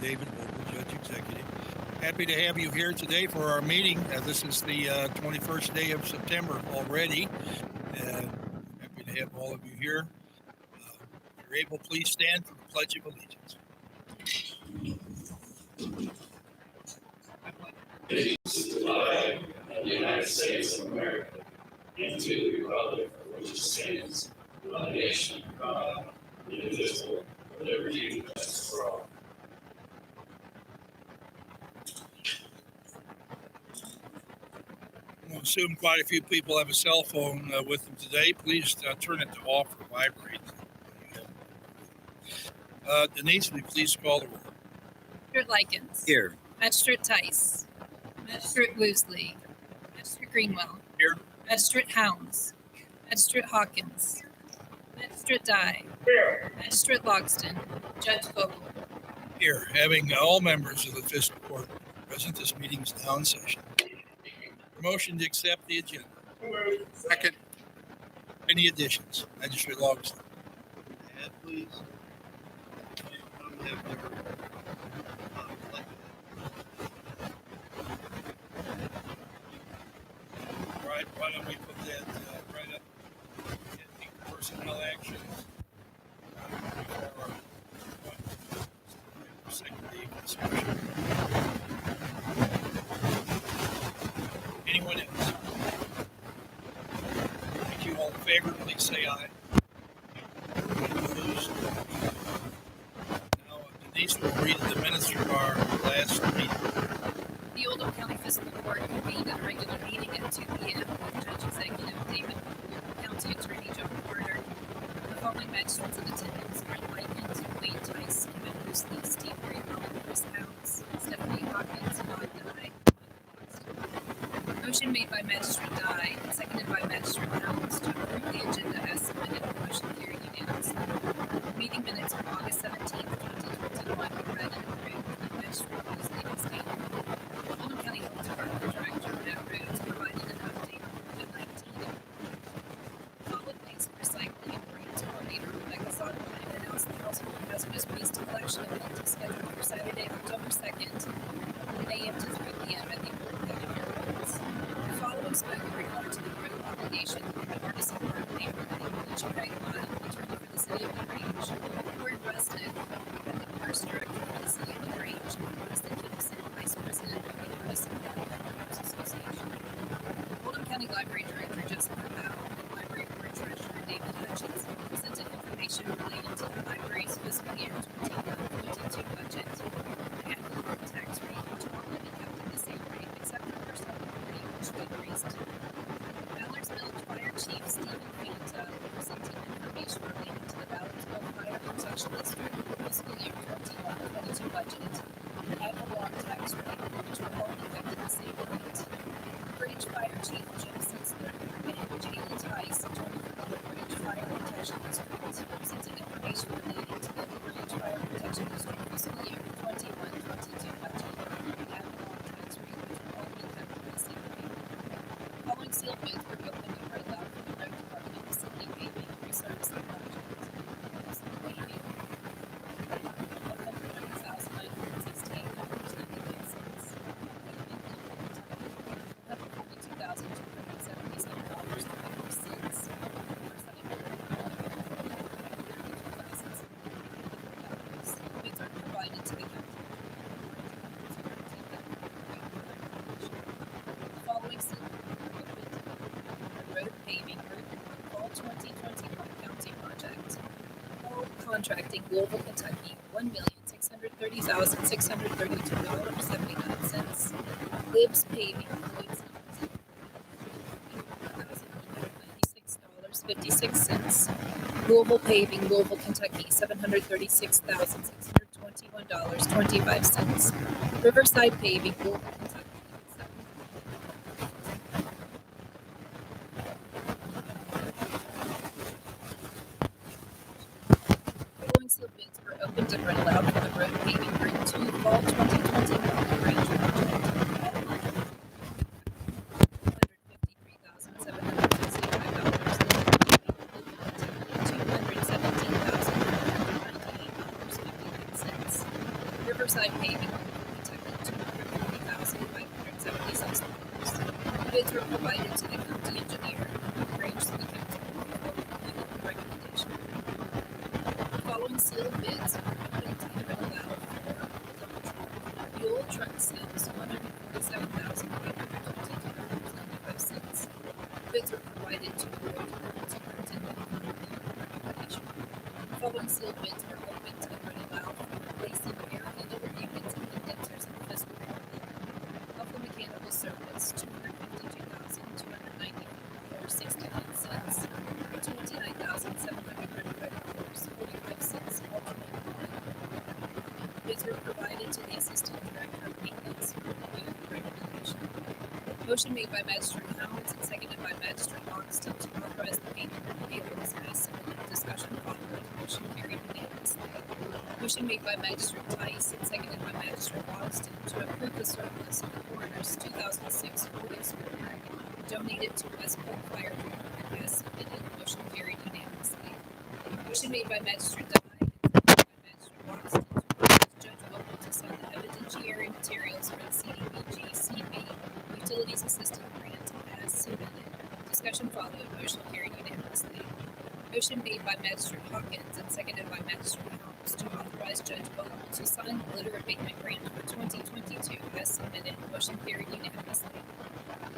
David Vogel, Judge Executive. Happy to have you here today for our meeting. This is the 21st day of September already. Happy to have all of you here. If you're able, please stand for the Pledge of Allegiance. Allegiance to the flag of the United States of America and to the republic for which it stands, one nation, God, indivisible, with liberty and justice for all. I assume quite a few people have a cell phone with them today. Please turn it to off or vibrate. Denise, will you please call the roll? Magistrate Likens. Here. Magistrate Tice. Magistrate Woosley. Magistrate Greenwell. Here. Magistrate Hounds. Magistrate Hawkins. Magistrate Dye. Here. Magistrate Logston. Judge Vogel. Here. Having all members of the Fiscal Court present, this meeting is now in session. Motion to accept the agenda. Second. Any additions? Magistrate Logston. Add, please. All right, why don't we put that right up in the personnel actions before our second day of discussion. Anyone else? Thank you. All in favor, please say aye. Opposed? Now, Denise will read the minutes from our last meeting. The Oldham County Fiscal Court convened a regular meeting at 2 p.m. with Judge Executive David Vogel, County Attorney John Carter. The following magistrates in attendance: Brent Likens, Wayne Tice, Kevin Woosley, Steve Greenwell, Chris Hounds, Stephanie Hawkins, Todd Dye. Motion made by Magistrate Dye and seconded by Magistrate Hounds to approve the agenda as submitted. Motion carried unanimously. Meeting minutes from August 17, 2021 were read and approved, and Magistrate Woosley was stated. Oldham County Health Department Director Matt Rhodes provided an update on COVID-19. Solid waste recycling and grants coordinator Rebecca Soderline announced the household hazardous waste collection event is scheduled for Saturday, October 2nd, from 8 a.m. to 3 p.m. at the Oldham County Fairgrounds. The following spoke in regard to the growth obligation of the Artisan Park neighborhood in Village Craig Mile, attorney for the city of LaGrange. Ward Resnick, the first director for the city of LaGrange, Preston Gibson, vice president of the Artisan Park Neighborhoods Association. Oldham County Library Director Jessica Powell and Library Board Treasurer David Hutchins presented information related to the library's fiscal year 21-22 budget. The ad valorem tax rate, which will only be kept at the same rate except for personal property, which we increased. Ballardsville Fire Chief Stephen Fanta presenting information related to the Ballardsville Fire Protection District fiscal year 21-22 budget. The ad valorem tax rate, which will only kept at the same rate. Bridge Fire Chief Jim Sitzler and Jaylee Tice, attorney for the Bridge Fire Protection District, presenting information related to the Bridge Fire Protection District fiscal year 21-22 budget. The ad valorem tax rate, which will only kept at the same rate. Following sealed bids were opened and read aloud for the road department and facility paving and resurfacing project. Paving, bids are provided to the county. The following sealed bids were opened: road paving route fall 2021 county project. Hall Contracting, Louisville, Kentucky, $1,630,632.79. Libs Paving, $1,996.56. Louisville Paving, Louisville, Kentucky, $736,621.25. Riverside Paving, Louisville, Kentucky. Following sealed bids were opened and read aloud for the road paving route 2 fall 2021 range project. Riverside paving on Kentucky, $250,576. Bids were provided to the county engineer, arranged the council for recommendation. The following sealed bids are opened and read aloud for the old truck sales, $147,822.95. Bids were provided to the road superintendent for recommendation. The following sealed bids are opened and read aloud for replacing air handler units and condensers in Fiscal. Oldham Mechanical Service, $252,290.69. $29,735.45 alternate one. Bids were provided to the Assistant Director of Maintenance for review and recommendation. Motion made by Magistrate Howard and seconded by Magistrate Longston to authorize the payment of payables as submitted. Discussion followed. Motion carried unanimously. Motion made by Magistrate Tice and seconded by Magistrate Longston to approve the surplus of the coroner's 2006 Ford Explorer donated to West Polk Fire Department as submitted. Motion carried unanimously. Motion made by Magistrate Dye and seconded by Magistrate Longston to authorize Judge Vogel to sign the evidentiary materials for the CDBG-CB Utilities Assistance Grant as submitted. Discussion followed. Motion carried unanimously. Motion made by Magistrate Hawkins and seconded by Magistrate Helms to authorize Judge Vogel to sign the litter abatement grant for 2022 as submitted. Motion carried unanimously.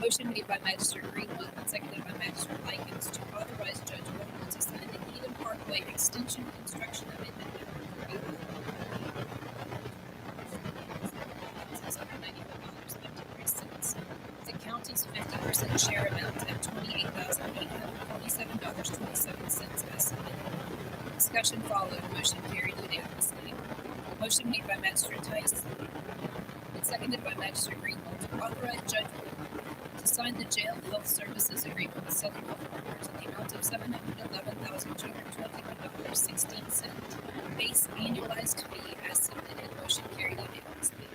Motion made by Magistrate Greenwood and seconded by Magistrate Likens to authorize Judge Vogel to sign the Eden Parkway Extension Construction Amendment Number 3. $695.53. The county's 50% share amount at $28,847.27 as submitted. Discussion followed. Motion carried unanimously. Motion made by Magistrate Tice and seconded by Magistrate Greenwood to authorize Judge Vogel to sign the Jail Health Services Agreement with Southern Health Partners in the amount of $711,221.16 base annualized fee as submitted. Motion carried unanimously.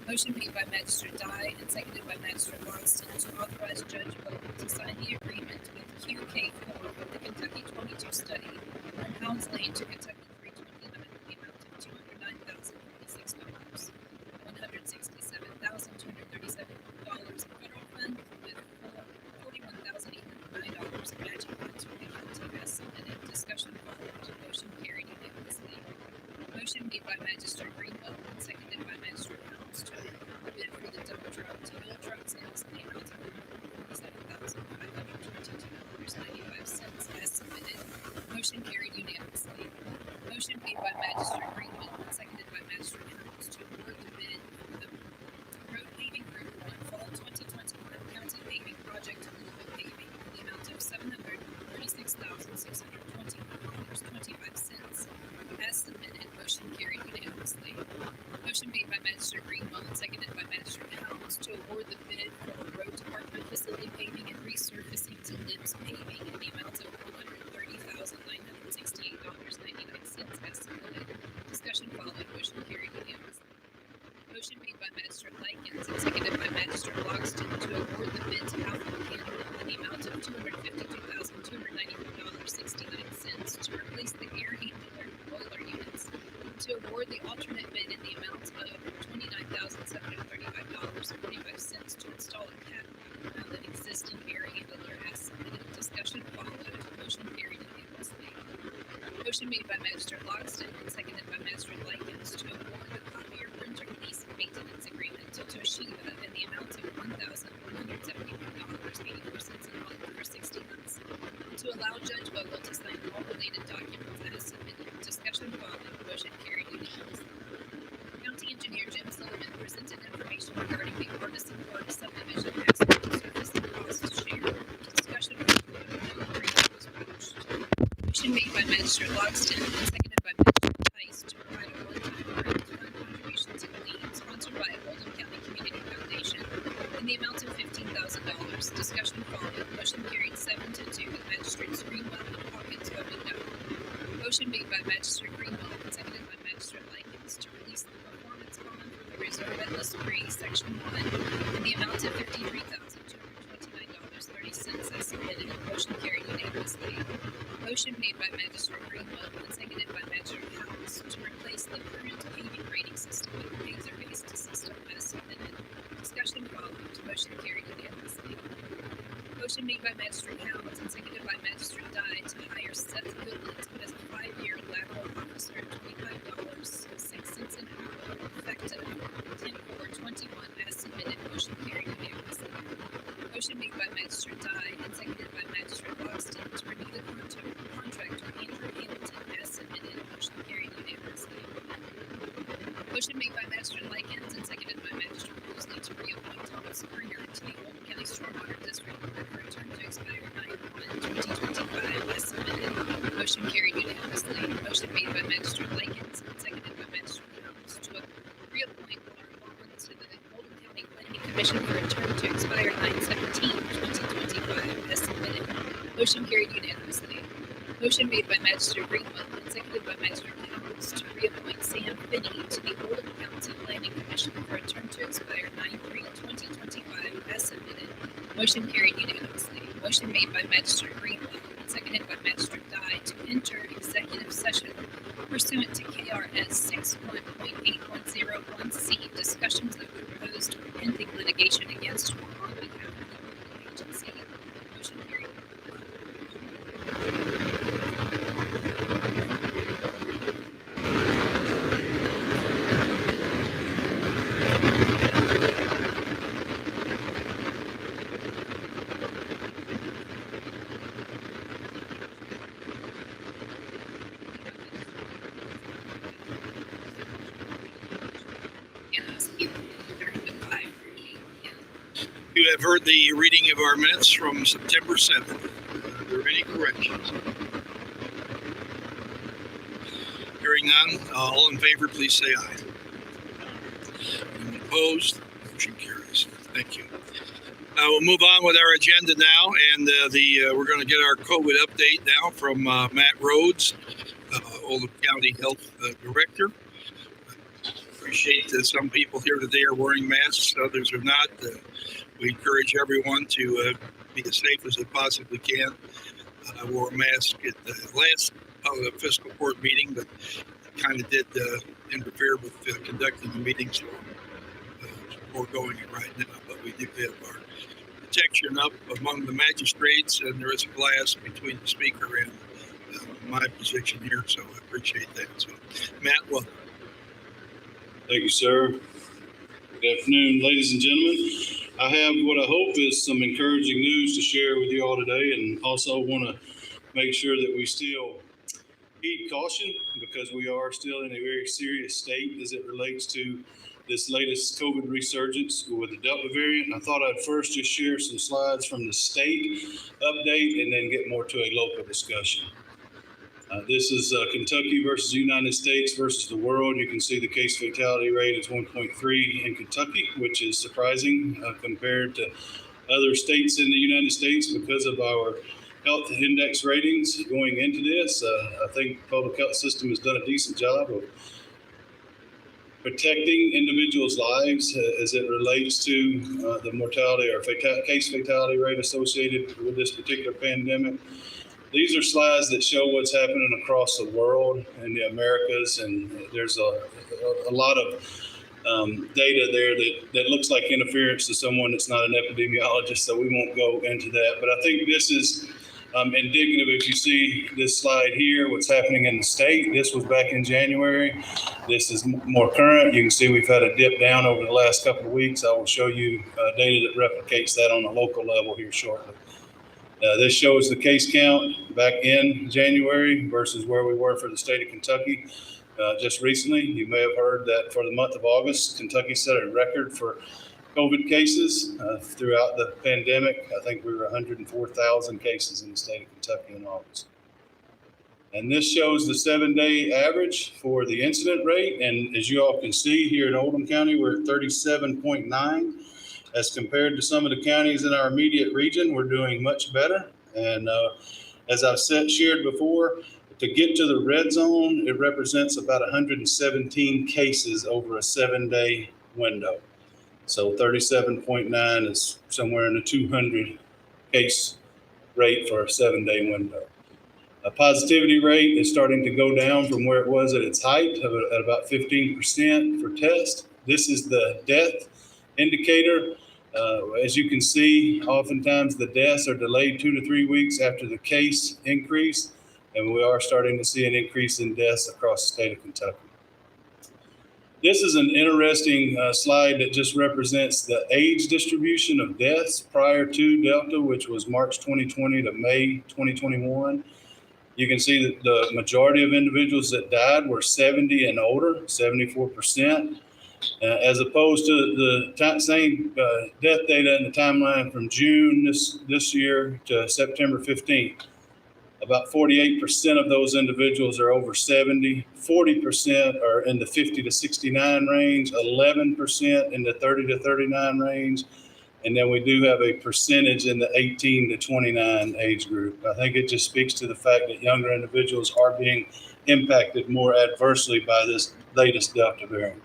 Motion made by Magistrate Dye and seconded by Magistrate Longston to authorize Judge Vogel to sign the agreement with QK4 of the Kentucky 22 study from Hounds Lane to Kentucky 329 in the amount of $209,056, $167,237 in federal fund with $41,809 in matching funds from the county as submitted. Discussion followed. Motion carried unanimously. Motion made by Magistrate Greenwood and seconded by Magistrate Helms to approve the bid for the dump truck to Toyota truck sales in the amount of $47,522.95 as submitted. Motion carried unanimously. Motion made by Magistrate Greenwood and seconded by Magistrate Helms to award the bid for the road paving group 1 fall 2021 county paving project to Louisville Paving in the amount of $736,621.25 as submitted. Motion carried unanimously. Motion made by Magistrate Greenwood and seconded by Magistrate Helms to award the bid for the road department facility paving and resurfacing to Lips Paving in the amount of $130,968.99 as submitted. Discussion followed. Motion carried unanimously. Motion made by Magistrate Likens and seconded by Magistrate Logston to award the bid to Alpha Mechanical in the amount of $252,294.69 to replace the air handler boiler units, to award the alternate bid in the amount of $29,735.45 to install a cat around an existing air handler as submitted. Discussion followed. Motion carried unanimously. Motion made by Magistrate Logston and seconded by Magistrate Likens to award the copier printer lease maintenance agreement to Toshiba in the amount of $1,171.84 a month for 60 months, and to allow Judge Vogel to sign all related documents as submitted. Discussion followed. Motion carried unanimously. County Engineer Jim Sullivan presented information regarding the Artisan Park subdivision asphalt surfacing cost share. Discussion followed. No agreement was reached. Motion made by Magistrate Logston and seconded by Magistrate Tice to provide a one-time grant fund contribution to Clean, sponsored by Oldham County Community Foundation, in the amount of $15,000. Discussion followed. Motion carried 7-2 with Magistrates Greenwell and Hawkins voting no. Motion made by Magistrate Greenwell and seconded by Magistrate Likens to release the performance bond for the reserve at List 3, Section 1, in the amount of $53,229.30 as submitted. Motion carried unanimously. Motion made by Magistrate Greenwell and seconded by Magistrate House to replace the current paving rating system with Magistrate Howells and seconded by Magistrate Dye to hire Seth Goodland as a 5-year lateral officer at $25.06 an hour, effective 10/4/21 as submitted. Motion carried unanimously. Motion made by Magistrate Dye and seconded by Magistrate Logston to renew the contract for Andrew Hamilton as submitted. Motion carried unanimously. Motion made by Magistrate Likens and seconded by Magistrate Mosley to reappoint Thomas Springer to the Oldham County Stormwater District Board for a term to expire 9/1/2025 as submitted. Motion carried unanimously. Motion made by Magistrate Likens and seconded by Magistrate Howells to reappoint Laura Bond to the Oldham County Planning Commission for a term to expire 9/17/2025 as submitted. Motion carried unanimously. Motion made by Magistrate Greenwell and seconded by Magistrate Howells to reappoint Sam Finney to the Oldham County Planning Commission for a term to expire 9/3/2025 as submitted. Motion carried unanimously. Motion made by Magistrate Greenwell and seconded by Magistrate Dye to enter executive session pursuant to KRS 61.8101C, discussions of proposed or pending litigation against or on behalf of the local agency. Motion carried. You have heard the reading of our minutes from September 7th. Are there any corrections? Hearing none, all in favor, please say aye. Anyone opposed? Motion carries. Thank you. We'll move on with our agenda now, and we're going to get our COVID update now from Matt Rhodes, Oldham County Health Director. Appreciate that some people here today are wearing masks, others are not. We encourage everyone to be as safe as they possibly can. I wore a mask at the last fiscal court meeting, but it kind of did interfere with conducting the meeting, so we're going it right now. But we do have our protection up among the magistrates, and there is a glass between the speaker and my position here, so I appreciate that. So, Matt, welcome. Thank you, sir. Good afternoon, ladies and gentlemen. I have what I hope is some encouraging news to share with you all today, and also want to make sure that we still heed caution, because we are still in a very serious state as it relates to this latest COVID resurgence with the Delta variant. I thought I'd first just share some slides from the state update and then get more to a local discussion. This is Kentucky versus the United States versus the world. You can see the case fatality rate is 1.3 in Kentucky, which is surprising compared to other states in the United States because of our health index ratings going into this. I think the public health system has done a decent job of protecting individuals' lives as it relates to the mortality or case fatality rate associated with this particular pandemic. These are slides that show what's happening across the world in the Americas, and there's a lot of data there that looks like interference to someone that's not an epidemiologist, so we won't go into that. But I think this is indicative. If you see this slide here, what's happening in the state, this was back in January. This is more current. You can see we've had a dip down over the last couple of weeks. I will show you data that replicates that on a local level here shortly. This shows the case count back in January versus where we were for the state of Kentucky just recently. You may have heard that for the month of August, Kentucky set a record for COVID cases throughout the pandemic. I think we were 104,000 cases in the state of Kentucky in August. And this shows the 7-day average for the incident rate. And as you all can see here in Oldham County, we're at 37.9. As compared to some of the counties in our immediate region, we're doing much better. And as I've shared before, to get to the red zone, it represents about 117 cases over a 7-day window. So 37.9 is somewhere in the 200 case rate for a 7-day window. A positivity rate is starting to go down from where it was at its height at about 15% for test. This is the death indicator. As you can see, oftentimes the deaths are delayed 2 to 3 weeks after the case increase, and we are starting to see an increase in deaths across the state of Kentucky. This is an interesting slide that just represents the age distribution of deaths prior to Delta, which was March 2020 to May 2021. You can see that the majority of individuals that died were 70 and older, 74%, as opposed to the same death data in the timeline from June this year to September 15th. About 48% of those individuals are over 70, 40% are in the 50 to 69 range, 11% in the 30 to 39 range, and then we do have a percentage in the 18 to 29 age group. I think it just speaks to the fact that younger individuals are being impacted more adversely by this latest Delta variant.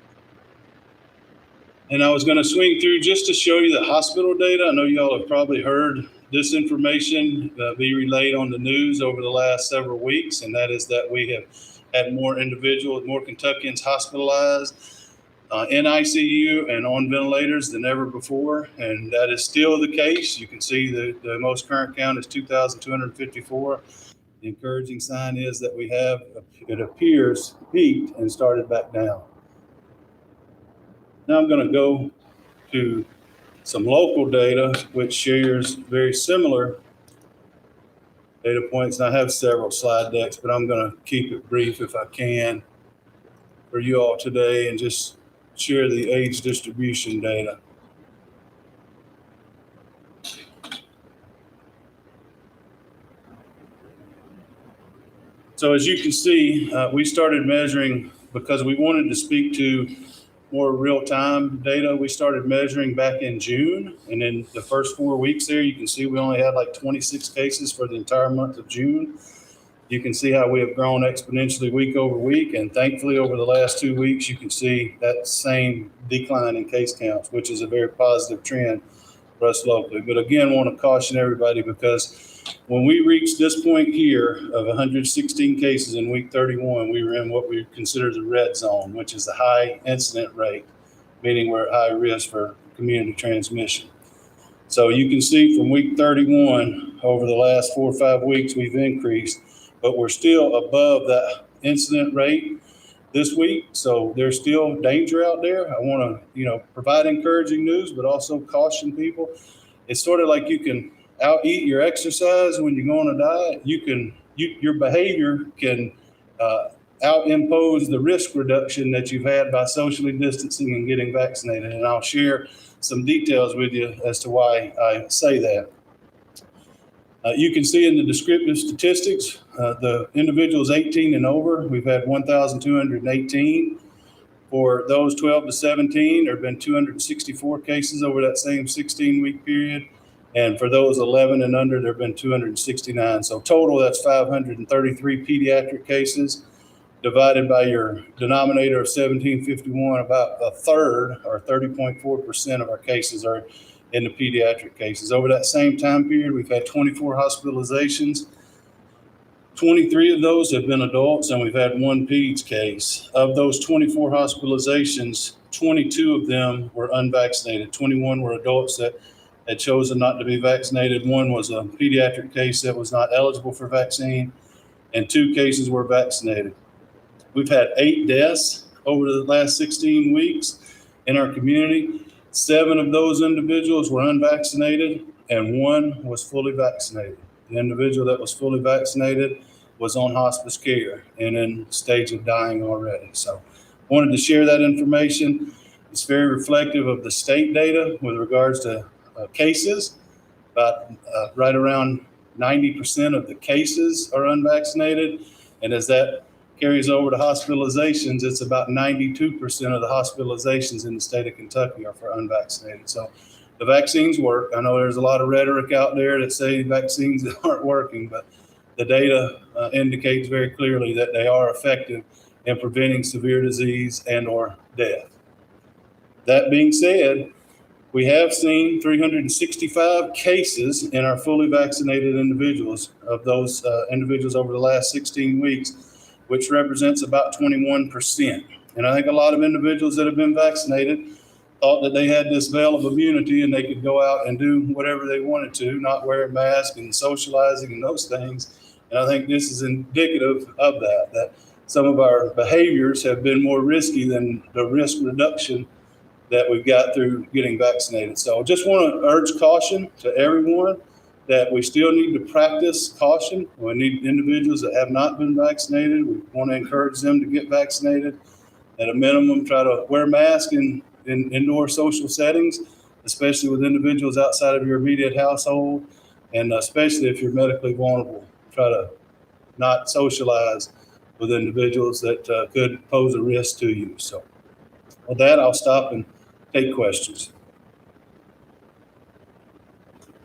And I was going to swing through just to show you the hospital data. I know y'all have probably heard this information be relayed on the news over the last several weeks, and that is that we have had more individuals, more Kentuckians hospitalized in ICU and on ventilators than ever before, and that is still the case. You can see the most current count is 2,254. The encouraging sign is that we have, it appears, peaked and started back down. Now I'm going to go to some local data, which shares very similar data points. And I have several slide decks, but I'm going to keep it brief if I can for you all today and just share the age distribution data. So as you can see, we started measuring because we wanted to speak to more real-time data. We started measuring back in June, and in the first 4 weeks there, you can see we only had like 26 cases for the entire month of June. You can see how we have grown exponentially week over week, and thankfully over the last 2 weeks, you can see that same decline in case counts, which is a very positive trend for us locally. But again, I want to caution everybody, because when we reached this point here of 116 cases in week 31, we were in what we consider the red zone, which is the high incident rate, meaning we're at high risk for community transmission. So you can see from week 31, over the last 4 or 5 weeks, we've increased, but we're still above that incident rate this week. So there's still danger out there. I want to, provide encouraging news, but also caution people. It's sort of like you can out eat your exercise when you go on a diet. Your behavior can out impose the risk reduction that you've had by socially distancing and getting vaccinated. And I'll share some details with you as to why I say that. You can see in the descriptive statistics, the individuals 18 and over, we've had 1,218. For those 12 to 17, there have been 264 cases over that same 16-week period. And for those 11 and under, there have been 269. So total, that's 533 pediatric cases. Divided by your denominator of 1,751, about a third, or 30.4% of our cases are in the pediatric cases. Over that same time period, we've had 24 hospitalizations. 23 of those have been adults, and we've had 1 peds case. Of those 24 hospitalizations, 22 of them were unvaccinated. 21 were adults that had chosen not to be vaccinated. 1 was a pediatric case that was not eligible for vaccine, and 2 cases were vaccinated. We've had 8 deaths over the last 16 weeks in our community. 7 of those individuals were unvaccinated, and 1 was fully vaccinated. The individual that was fully vaccinated was on hospice care and in stage of dying already. So wanted to share that information. It's very reflective of the state data with regards to cases. About right around 90% of the cases are unvaccinated. And as that carries over to hospitalizations, it's about 92% of the hospitalizations in the state of Kentucky are for unvaccinated. So the vaccines work. I know there's a lot of rhetoric out there that say vaccines aren't working, but the data indicates very clearly that they are effective in preventing severe disease and or death. That being said, we have seen 365 cases in our fully vaccinated individuals, of those individuals over the last 16 weeks, which represents about 21%. And I think a lot of individuals that have been vaccinated thought that they had this veil of immunity and they could go out and do whatever they wanted to, not wear a mask and socializing and those things. And I think this is indicative of that some of our behaviors have been more risky than the risk reduction that we've got through getting vaccinated. So just want to urge caution to everyone that we still need to practice caution. We need individuals that have not been vaccinated. We want to encourage them to get vaccinated. At a minimum, try to wear masks in indoor social settings, especially with individuals outside of your immediate household, and especially if you're medically vulnerable. Try to not socialize with individuals that could pose a risk to you. So with that, I'll stop and take questions.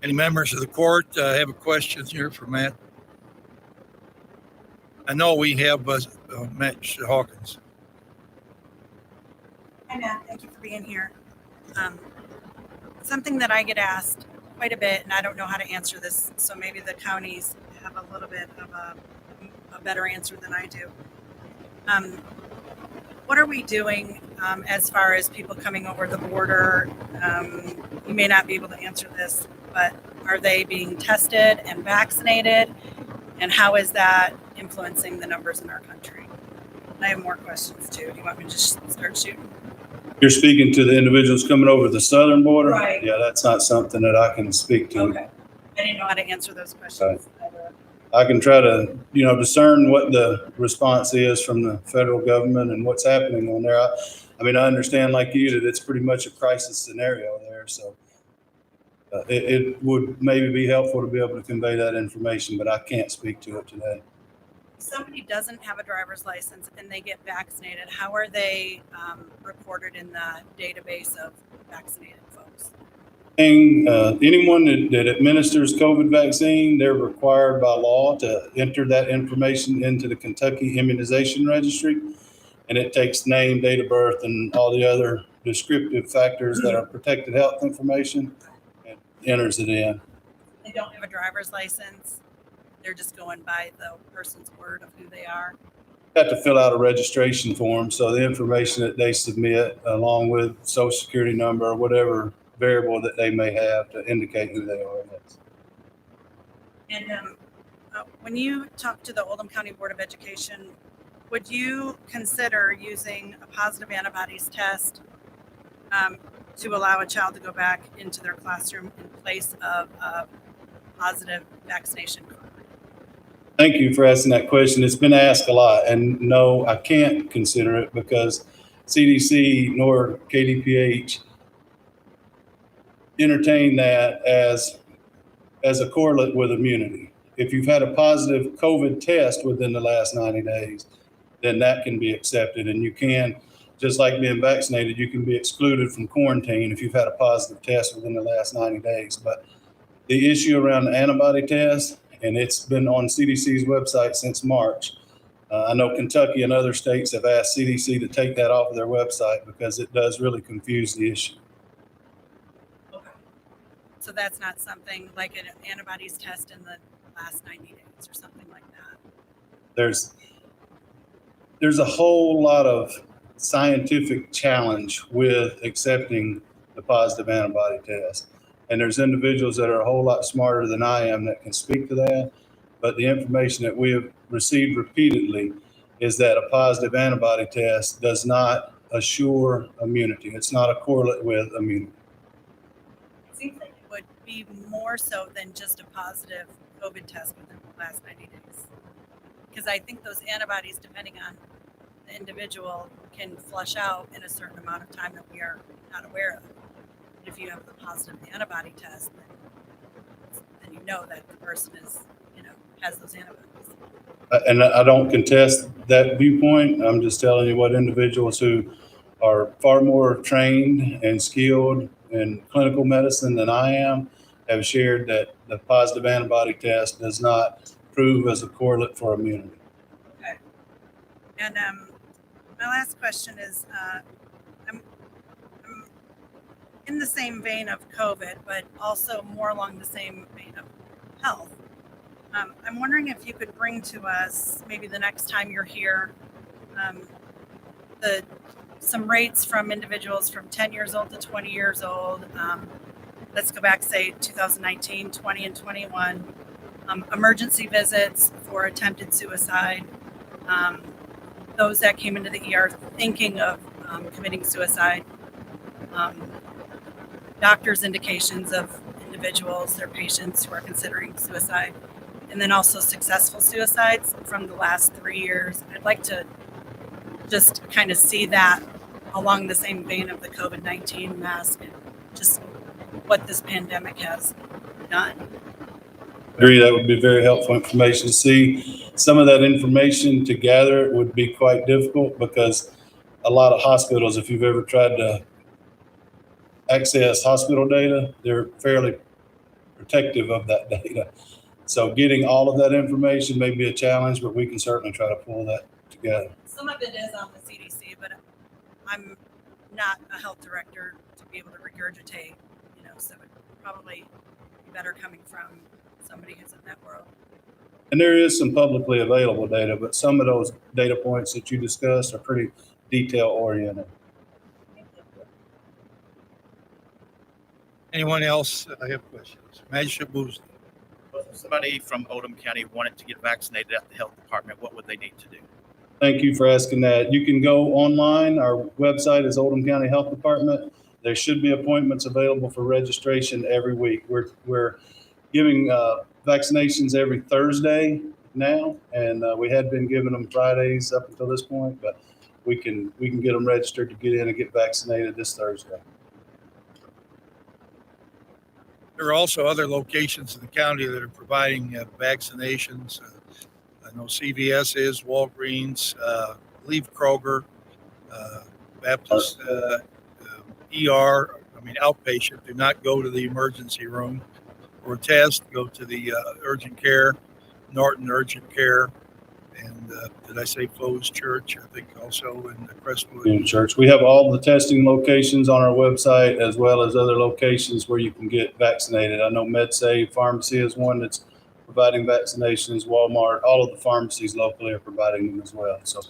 Any members of the court have a question here for Matt? I know we have Matt Hawkins. Hi, Matt. Thank you for being here. Something that I get asked quite a bit, and I don't know how to answer this, so maybe the counties have a little bit of a better answer than I do. What are we doing as far as people coming over the border? You may not be able to answer this, but are they being tested and vaccinated? And how is that influencing the numbers in our country? I have more questions too. Do you want me to just start shooting? You're speaking to the individuals coming over the southern border? Right. Yeah, that's not something that I can speak to. Okay. I didn't know how to answer those questions. I can try to, discern what the response is from the federal government and what's happening on there. I understand like you that it's pretty much a crisis scenario there. So it would maybe be helpful to be able to convey that information, but I can't speak to it today. If somebody doesn't have a driver's license and they get vaccinated, how are they recorded in the database of vaccinated folks? Anyone that administers COVID vaccine, they're required by law to enter that information into the Kentucky Immunization Registry, and it takes name, date of birth, and all the other descriptive factors that are protected health information and enters it in. They don't have a driver's license. They're just going by the person's word of who they are. Have to fill out a registration form, so the information that they submit along with social security number or whatever variable that they may have to indicate who they are. And when you talk to the Oldham County Board of Education, would you consider using a positive antibodies test to allow a child to go back into their classroom in place of a positive vaccination card? Thank you for asking that question. It's been asked a lot, and no, I can't consider it because CDC nor KDPH entertain that as a correlate with immunity. If you've had a positive COVID test within the last 90 days, then that can be accepted, and you can, just like being vaccinated, you can be excluded from quarantine if you've had a positive test within the last 90 days. But the issue around the antibody test, and it's been on CDC's website since March. I know Kentucky and other states have asked CDC to take that off of their website because it does really confuse the issue. Okay. So that's not something like an antibodies test in the last 90 days or something like that? There's a whole lot of scientific challenge with accepting the positive antibody test. And there's individuals that are a whole lot smarter than I am that can speak to that. But the information that we have received repeatedly is that a positive antibody test does not assure immunity. It's not a correlate with immunity. It seems like it would be more so than just a positive COVID test within the last 90 days. Because I think those antibodies, depending on the individual, can flush out in a certain amount of time that we are not aware of. If you have the positive antibody test, then you know that the person is, has those antibodies. And I don't contest that viewpoint. I'm just telling you what individuals who are far more trained and skilled in clinical medicine than I am have shared that the positive antibody test does not prove as a correlate for immunity. Okay. And my last question is, I'm in the same vein of COVID, but also more along the same vein of health. I'm wondering if you could bring to us, maybe the next time you're here, the some rates from individuals from 10 years old to 20 years old. Let's go back, say 2019, 20, and 21. Emergency visits for attempted suicide. Those that came into the ER thinking of committing suicide. Doctors' indications of individuals, their patients who are considering suicide. And then also successful suicides from the last 3 years. I'd like to just kind of see that along the same vein of the COVID-19 mask and just what this pandemic has done. Agree, that would be very helpful information to see. Some of that information to gather would be quite difficult because a lot of hospitals, if you've ever tried to access hospital data, they're fairly protective of that data. So getting all of that information may be a challenge, but we can certainly try to pull that together. Some of it is on the CDC, but I'm not a health director to be able to regurgitate, so it would probably be better coming from somebody who's in that world. And there is some publicly available data, but some of those data points that you discussed are pretty detail oriented. Anyone else have questions? Magistrate Boosley. If somebody from Oldham County wanted to get vaccinated at the health department, what would they need to do? Thank you for asking that. You can go online. Our website is Oldham County Health Department. There should be appointments available for registration every week. We're giving vaccinations every Thursday now, and we had been giving them Fridays up until this point, but we can get them registered to get in and get vaccinated this Thursday. There are also other locations in the county that are providing vaccinations. I know CVS is, Walgreens, I believe Kroger, Baptist, ER, outpatient. Do not go to the emergency room for a test. Go to the urgent care, Norton Urgent Care, and did I say Foes Church? I think also in Crestwood. In church, we have all the testing locations on our website, as well as other locations where you can get vaccinated. I know MedSave Pharmacy is one that's providing vaccinations. Walmart, all of the pharmacies locally are providing them as well. So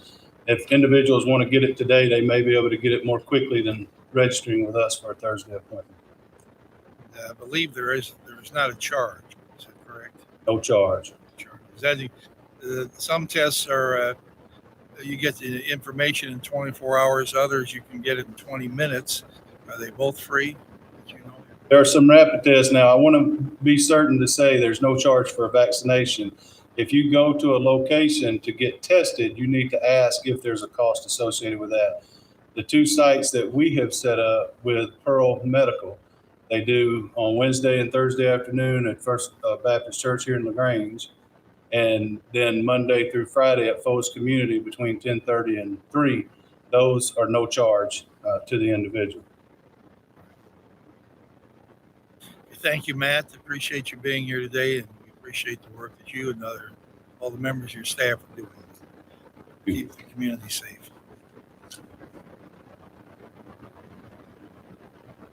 if individuals want to get it today, they may be able to get it more quickly than registering with us for a Thursday appointment. I believe there is not a charge. Is that correct? No charge. Is that some tests are you get the information in 24 hours. Others you can get it in 20 minutes. Are they both free? There are some rapid tests now. I want to be certain to say there's no charge for a vaccination. If you go to a location to get tested, you need to ask if there's a cost associated with that. The two sites that we have set up with Pearl Medical, they do on Wednesday and Thursday afternoon at First Baptist Church here in LaGrange, and then Monday through Friday at Foes Community between 10:30 and 3. Those are no charge to the individual. Thank you, Matt. Appreciate you being here today, and we appreciate the work that you and all the members of your staff are doing to keep the community safe.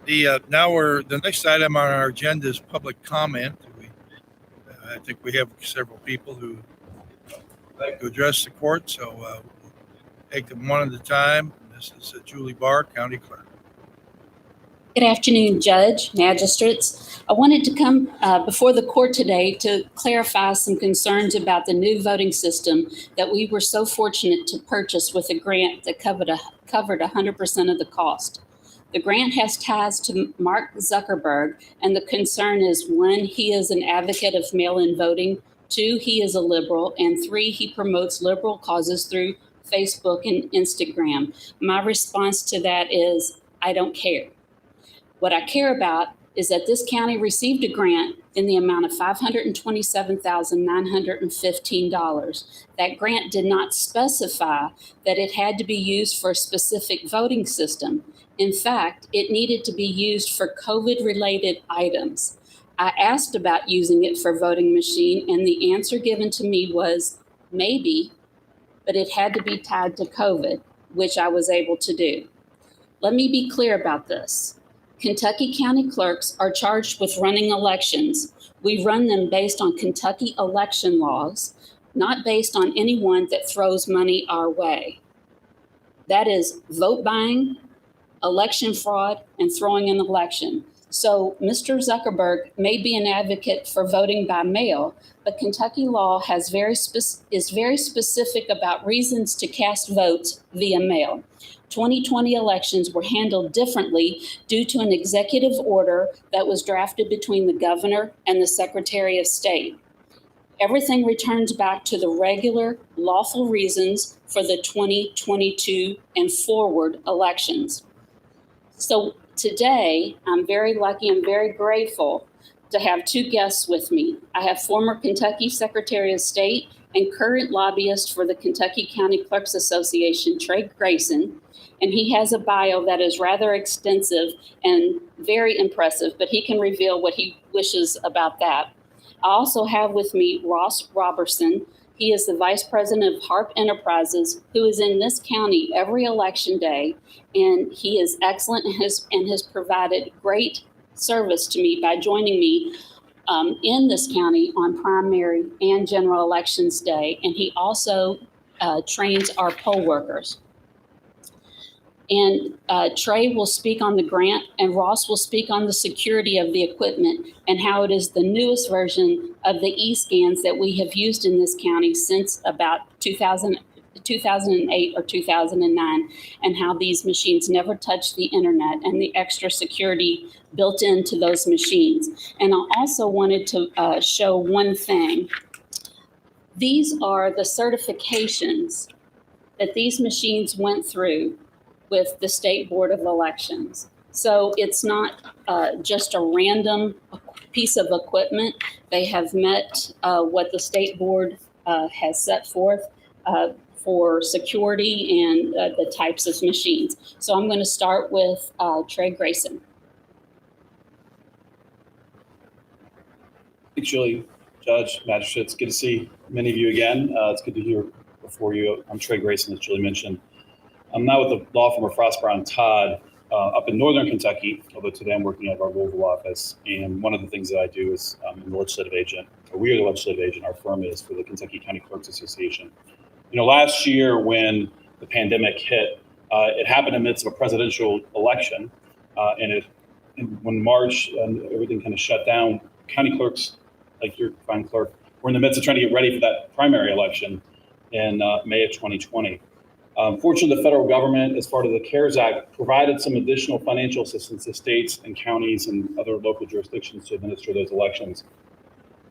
The next item on our agenda is public comment. I think we have several people who like to address the court, so we'll take them one at a time. This is Julie Barr, County Clerk. Good afternoon, Judge, Magistrates. I wanted to come before the court today to clarify some concerns about the new voting system that we were so fortunate to purchase with a grant that covered 100% of the cost. The grant has ties to Mark Zuckerberg, and the concern is, 1, he is an advocate of mail-in voting, 2, he is a liberal, and 3, he promotes liberal causes through Facebook and Instagram. My response to that is, I don't care. What I care about is that this county received a grant in the amount of $527,915. That grant did not specify that it had to be used for a specific voting system. In fact, it needed to be used for COVID-related items. I asked about using it for voting machine, and the answer given to me was maybe, but it had to be tied to COVID, which I was able to do. Let me be clear about this. Kentucky County clerks are charged with running elections. We run them based on Kentucky election laws, not based on anyone that throws money our way. That is vote buying, election fraud, and throwing an election. So Mr. Zuckerberg may be an advocate for voting by mail, but Kentucky law is very specific about reasons to cast votes via mail. 2020 elections were handled differently due to an executive order that was drafted between the governor and the Secretary of State. Everything returns back to the regular, lawful reasons for the 2022 and forward elections. So today, I'm very lucky and very grateful to have two guests with me. I have former Kentucky Secretary of State and current lobbyist for the Kentucky County Clerks Association, Trey Grayson, and he has a bio that is rather extensive and very impressive, but he can reveal what he wishes about that. I also have with me Ross Robertson. He is the Vice President of Harp Enterprises, who is in this county every election day, and he is excellent and has provided great service to me by joining me in this county on primary and general elections day, and he also trains our poll workers. And Trey will speak on the grant, and Ross will speak on the security of the equipment and how it is the newest version of the e-scans that we have used in this county since about 2008 or 2009, and how these machines never touch the internet and the extra security built into those machines. And I also wanted to show one thing. These are the certifications that these machines went through with the State Board of Elections. So it's not just a random piece of equipment. They have met what the State Board has set forth for security and the types of machines. So I'm going to start with Trey Grayson. Thanks, Julie. Judge, magistrates, good to see many of you again. It's good to hear before you. I'm Trey Grayson, as Julie mentioned. I'm now with the law firm of Frost Brown Todd up in northern Kentucky, although today I'm working out of our Louisville office. And one of the things that I do is I'm the legislative agent, or we are the legislative agent, our firm is, for the Kentucky County Clerks Association. You know, last year when the pandemic hit, it happened amidst of a presidential election. And when March and everything kind of shut down, county clerks, like your fine clerk, were in the midst of trying to get ready for that primary election in May of 2020. Fortunately, the federal government, as part of the CARES Act, provided some additional financial assistance to states and counties and other local jurisdictions to administer those elections.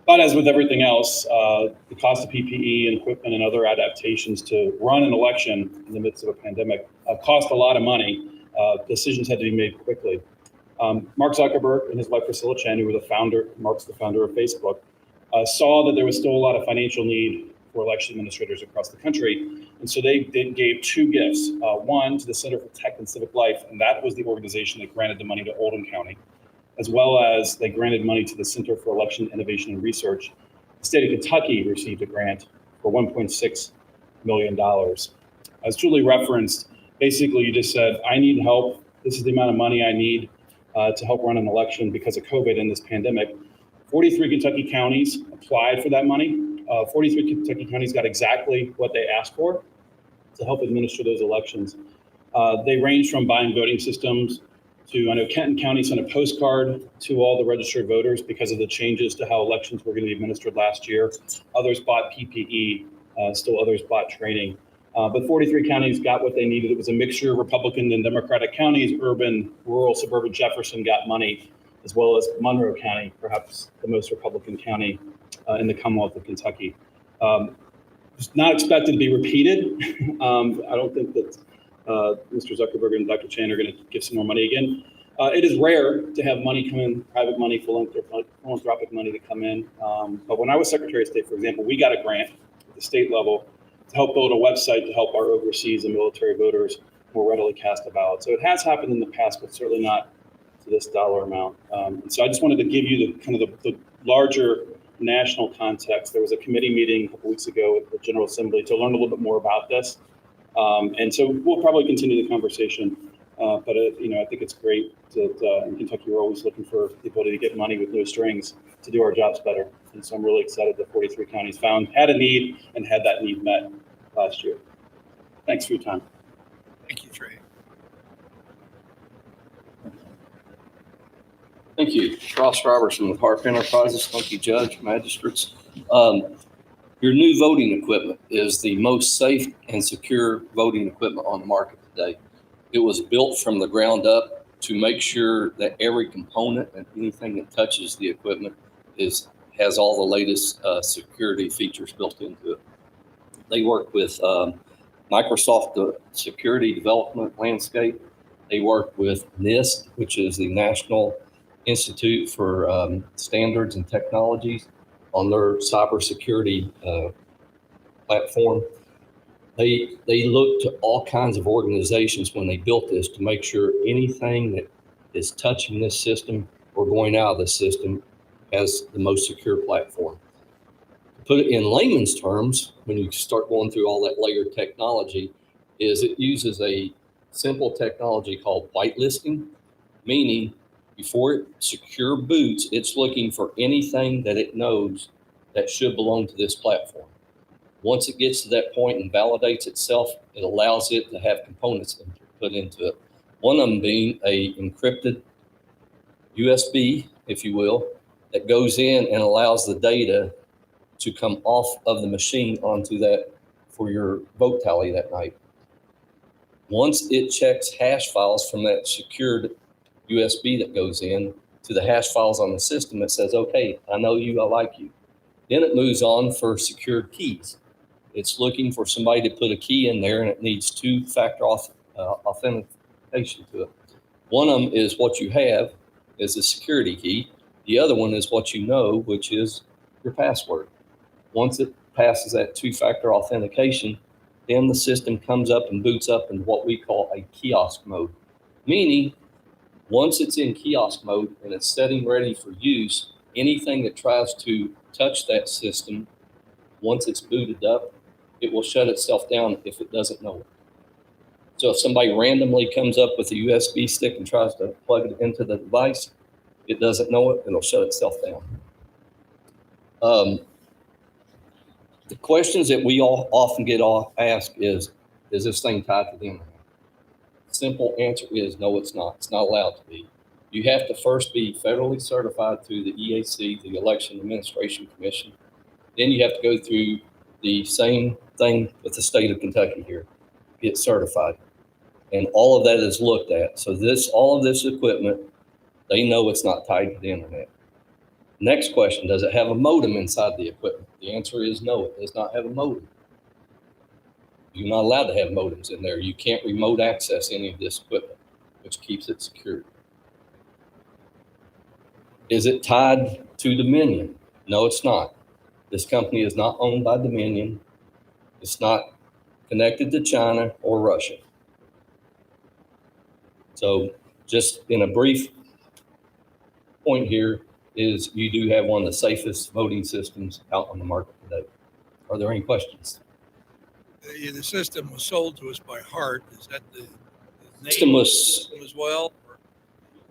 But as with everything else, the cost of PPE and equipment and other adaptations to run an election in the midst of a pandemic cost a lot of money. Decisions had to be made quickly. Mark Zuckerberg and his wife Priscilla Chen, who were Mark's the founder of Facebook, saw that there was still a lot of financial need for election administrators across the country. And so they gave two gifts, one to the Center for Tech and Civic Life, and that was the organization that granted the money to Oldham County, as well as they granted money to the Center for Election Innovation and Research. The state of Kentucky received a grant for $1.6 million. As Julie referenced, basically you just said, I need help. This is the amount of money I need to help run an election because of COVID and this pandemic. 43 Kentucky counties applied for that money. 43 Kentucky counties got exactly what they asked for to help administer those elections. They range from buying voting systems to, I know Kenton County sent a postcard to all the registered voters because of the changes to how elections were going to be administered last year. Others bought PPE, still others bought training. But 43 counties got what they needed. It was a mixture of Republican and Democratic counties. Urban, rural, suburban Jefferson got money, as well as Monroe County, perhaps the most Republican county in the Commonwealth of Kentucky. It's not expected to be repeated. I don't think that Mr. Zuckerberg and Dr. Chan are going to give some more money again. It is rare to have money come in, private money, philanthropic money to come in. But when I was Secretary of State, for example, we got a grant at the state level to help build a website to help our overseas and military voters more readily cast a ballot. So it has happened in the past, but certainly not to this dollar amount. And so I just wanted to give you the larger national context. There was a committee meeting a couple weeks ago at the General Assembly to learn a little bit more about this. And so we'll probably continue the conversation. But I think it's great that in Kentucky we're always looking for the ability to get money with no strings to do our jobs better. And so I'm really excited that 43 counties had a need and had that need met last year. Thanks for your time. Thank you, Trey. Thank you. Ross Robertson with Harp Enterprises. Thank you, Judge, Magistrates. Your new voting equipment is the most safe and secure voting equipment on the market today. It was built from the ground up to make sure that every component and anything that touches the equipment has all the latest security features built into it. They work with Microsoft Security Development Landscape. They work with NIST, which is the National Institute for Standards and Technologies, on their cybersecurity platform. They looked to all kinds of organizations when they built this to make sure anything that is touching this system or going out of the system has the most secure platform. To put it in layman's terms, when you start going through all that layered technology, is it uses a simple technology called whitelisting, meaning before it secure boots, it's looking for anything that it knows that should belong to this platform. Once it gets to that point and validates itself, it allows it to have components put into it. One of them being a encrypted USB, if you will, that goes in and allows the data to come off of the machine onto that for your vote tally that night. Once it checks hash files from that secured USB that goes in to the hash files on the system that says, okay, I know you, I like you. Then it moves on for secured keys. It's looking for somebody to put a key in there, and it needs two-factor authentication to it. One of them is what you have is a security key. The other one is what you know, which is your password. Once it passes that two-factor authentication, then the system comes up and boots up in what we call a kiosk mode, meaning once it's in kiosk mode and it's setting ready for use, anything that tries to touch that system, once it's booted up, it will shut itself down if it doesn't know it. So if somebody randomly comes up with a USB stick and tries to plug it into the device, it doesn't know it, it'll shut itself down. The questions that we all often get asked is this thing tied to the internet? Simple answer is no, it's not. It's not allowed to be. You have to first be federally certified through the EAC, the Election Administration Commission. Then you have to go through the same thing with the state of Kentucky here, get certified. And all of that is looked at. So all of this equipment, they know it's not tied to the internet. Next question, does it have a modem inside the equipment? The answer is no, it does not have a modem. You're not allowed to have modems in there. You can't remote access any of this equipment, which keeps it secure. Is it tied to Dominion? No, it's not. This company is not owned by Dominion. It's not connected to China or Russia. So just in a brief point here is you do have one of the safest voting systems out on the market today. Are there any questions? The system was sold to us by Hart. Is that the name System of the system as well?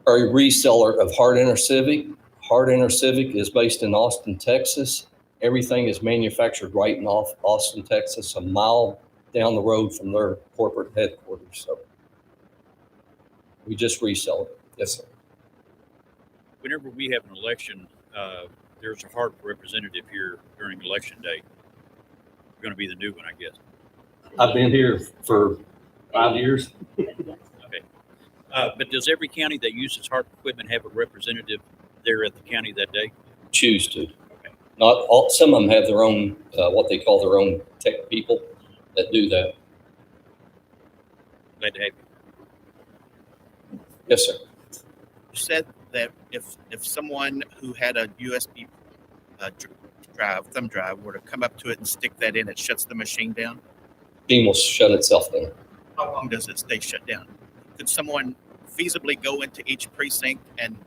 a reseller of Hart InterCivic. Hart InterCivic is based in Austin, Texas. Everything is manufactured right in Austin, Texas, a mile down the road from their corporate headquarters. So we just resell it. Yes, sir. Whenever we have an election, there's a Hart representative here during election day. You're going to be the new one, I guess. I've been here for 5 years. Okay. But does every county that uses Hart equipment have a representative there at the county that day? Choose to. Okay. Not all. Some of them have their own, what they call their own tech people that do that. Glad to have you. Yes, sir. You said that if someone who had a USB thumb drive, were to come up to it and stick that in, it shuts the machine down? The machine will shut itself down. How long does it stay shut down? Could someone feasibly go into each precinct and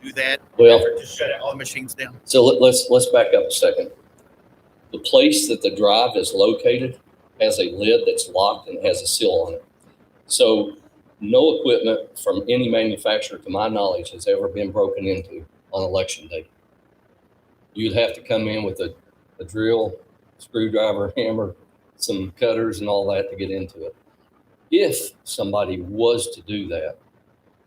do that? Well, to shut all the machines down? So let's back up a second. The place that the drive is located has a lid that's locked and has a seal on it. So no equipment from any manufacturer, to my knowledge, has ever been broken into on election day. You'd have to come in with a drill, screwdriver, hammer, some cutters and all that to get into it. If somebody was to do that,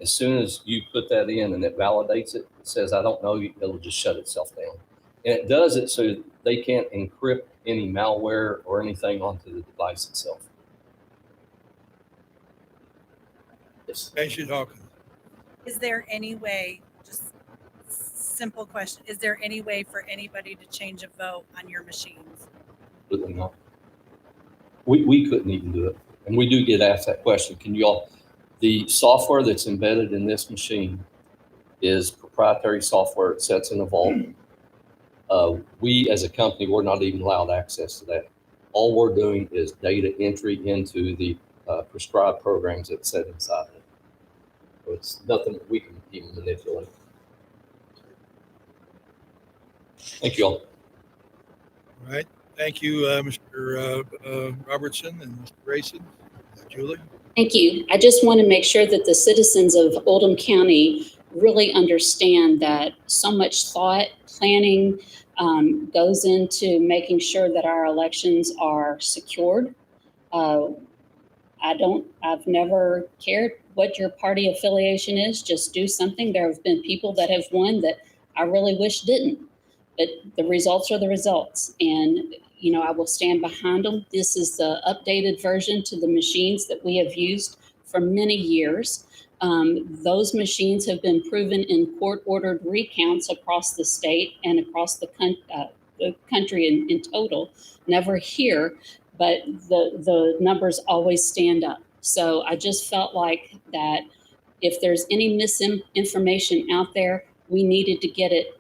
as soon as you put that in and it validates it, it says, I don't know, it'll just shut itself down. And it does it so they can't encrypt any malware or anything onto the device itself. Yes. Commissioner Hawkins. Is there any way, just simple question, is there any way for anybody to change a vote on your machines? Absolutely not. We couldn't even do it. And we do get asked that question. Can you all, the software that's embedded in this machine is proprietary software. It sits in a vault. We as a company, we're not even allowed access to that. All we're doing is data entry into the prescribed programs that sit inside it. So it's nothing that we can even manipulate. Thank you all. All right. Thank you, Mr. Robertson and Mr. Grayson. Julie? Thank you. I just want to make sure that the citizens of Oldham County really understand that so much thought, planning goes into making sure that our elections are secured. I've never cared what your party affiliation is, just do something. There have been people that have won that I really wish didn't, but the results are the results. And, you know, I will stand behind them. This is the updated version to the machines that we have used for many years. Those machines have been proven in court-ordered recounts across the state and across the country in total. Never here, but the numbers always stand up. So I just felt like that if there's any misinformation out there, we needed to get it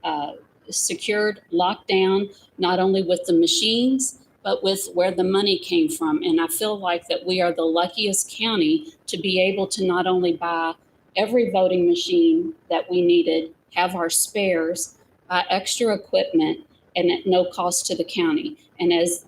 secured, locked down, not only with the machines, but with where the money came from. And I feel like that we are the luckiest county to be able to not only buy every voting machine that we needed, have our spares, buy extra equipment, and at no cost to the county. And as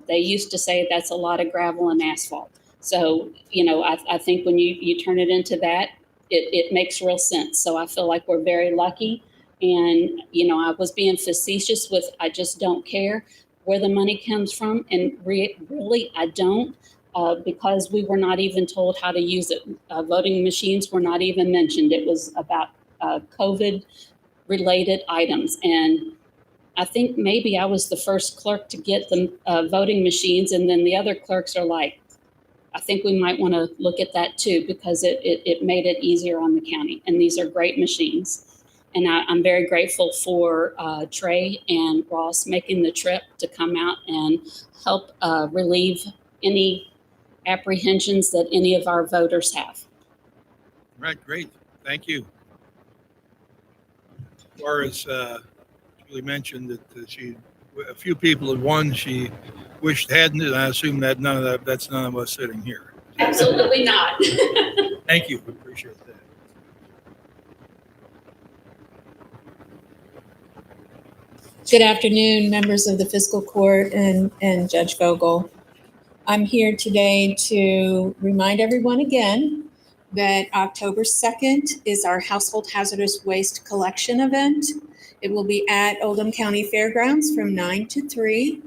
they used to say, that's a lot of gravel and asphalt. So, you know, I think when you turn it into that, it makes real sense. So I feel like we're very lucky. And, you know, I was being facetious with, I just don't care where the money comes from. And really, I don't, because we were not even told how to use it. Voting machines were not even mentioned. It was about COVID-related items. And I think maybe I was the first clerk to get the voting machines. And then the other clerks are like, I think we might want to look at that too, because it made it easier on the county. And these are great machines. And I'm very grateful for Trey and Ross making the trip to come out and help relieve any apprehensions that any of our voters have. Right, great. Thank you. As far as Julie mentioned that a few people had won, she wished hadn't, and I assume that that's none of us sitting here. Absolutely not. Thank you. We appreciate that. Good afternoon, members of the Fiscal Court and Judge Vogel. I'm here today to remind everyone again that October 2nd is our Household Hazardous Waste Collection event. It will be at Oldham County Fairgrounds from 9 to 3.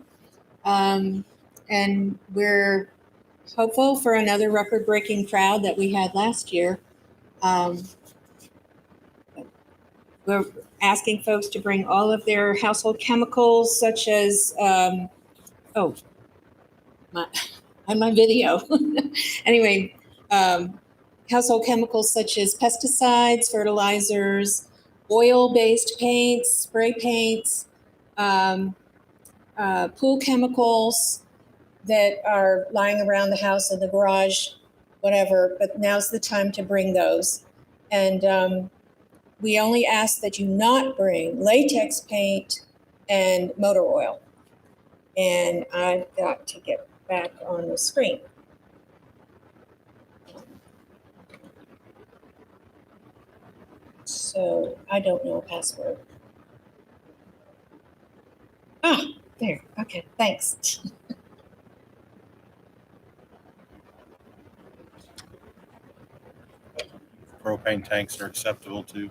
And we're hopeful for another record-breaking crowd that we had last year. We're asking folks to bring all of their household chemicals, such as, my video. Anyway, household chemicals such as pesticides, fertilizers, oil-based paints, spray paints, pool chemicals that are lying around the house or the garage, whatever, but now's the time to bring those. And we only ask that you not bring latex paint and motor oil. And I've got to get back on the screen. So I don't know a password. Ah, there. Okay, thanks. Propane tanks are acceptable too.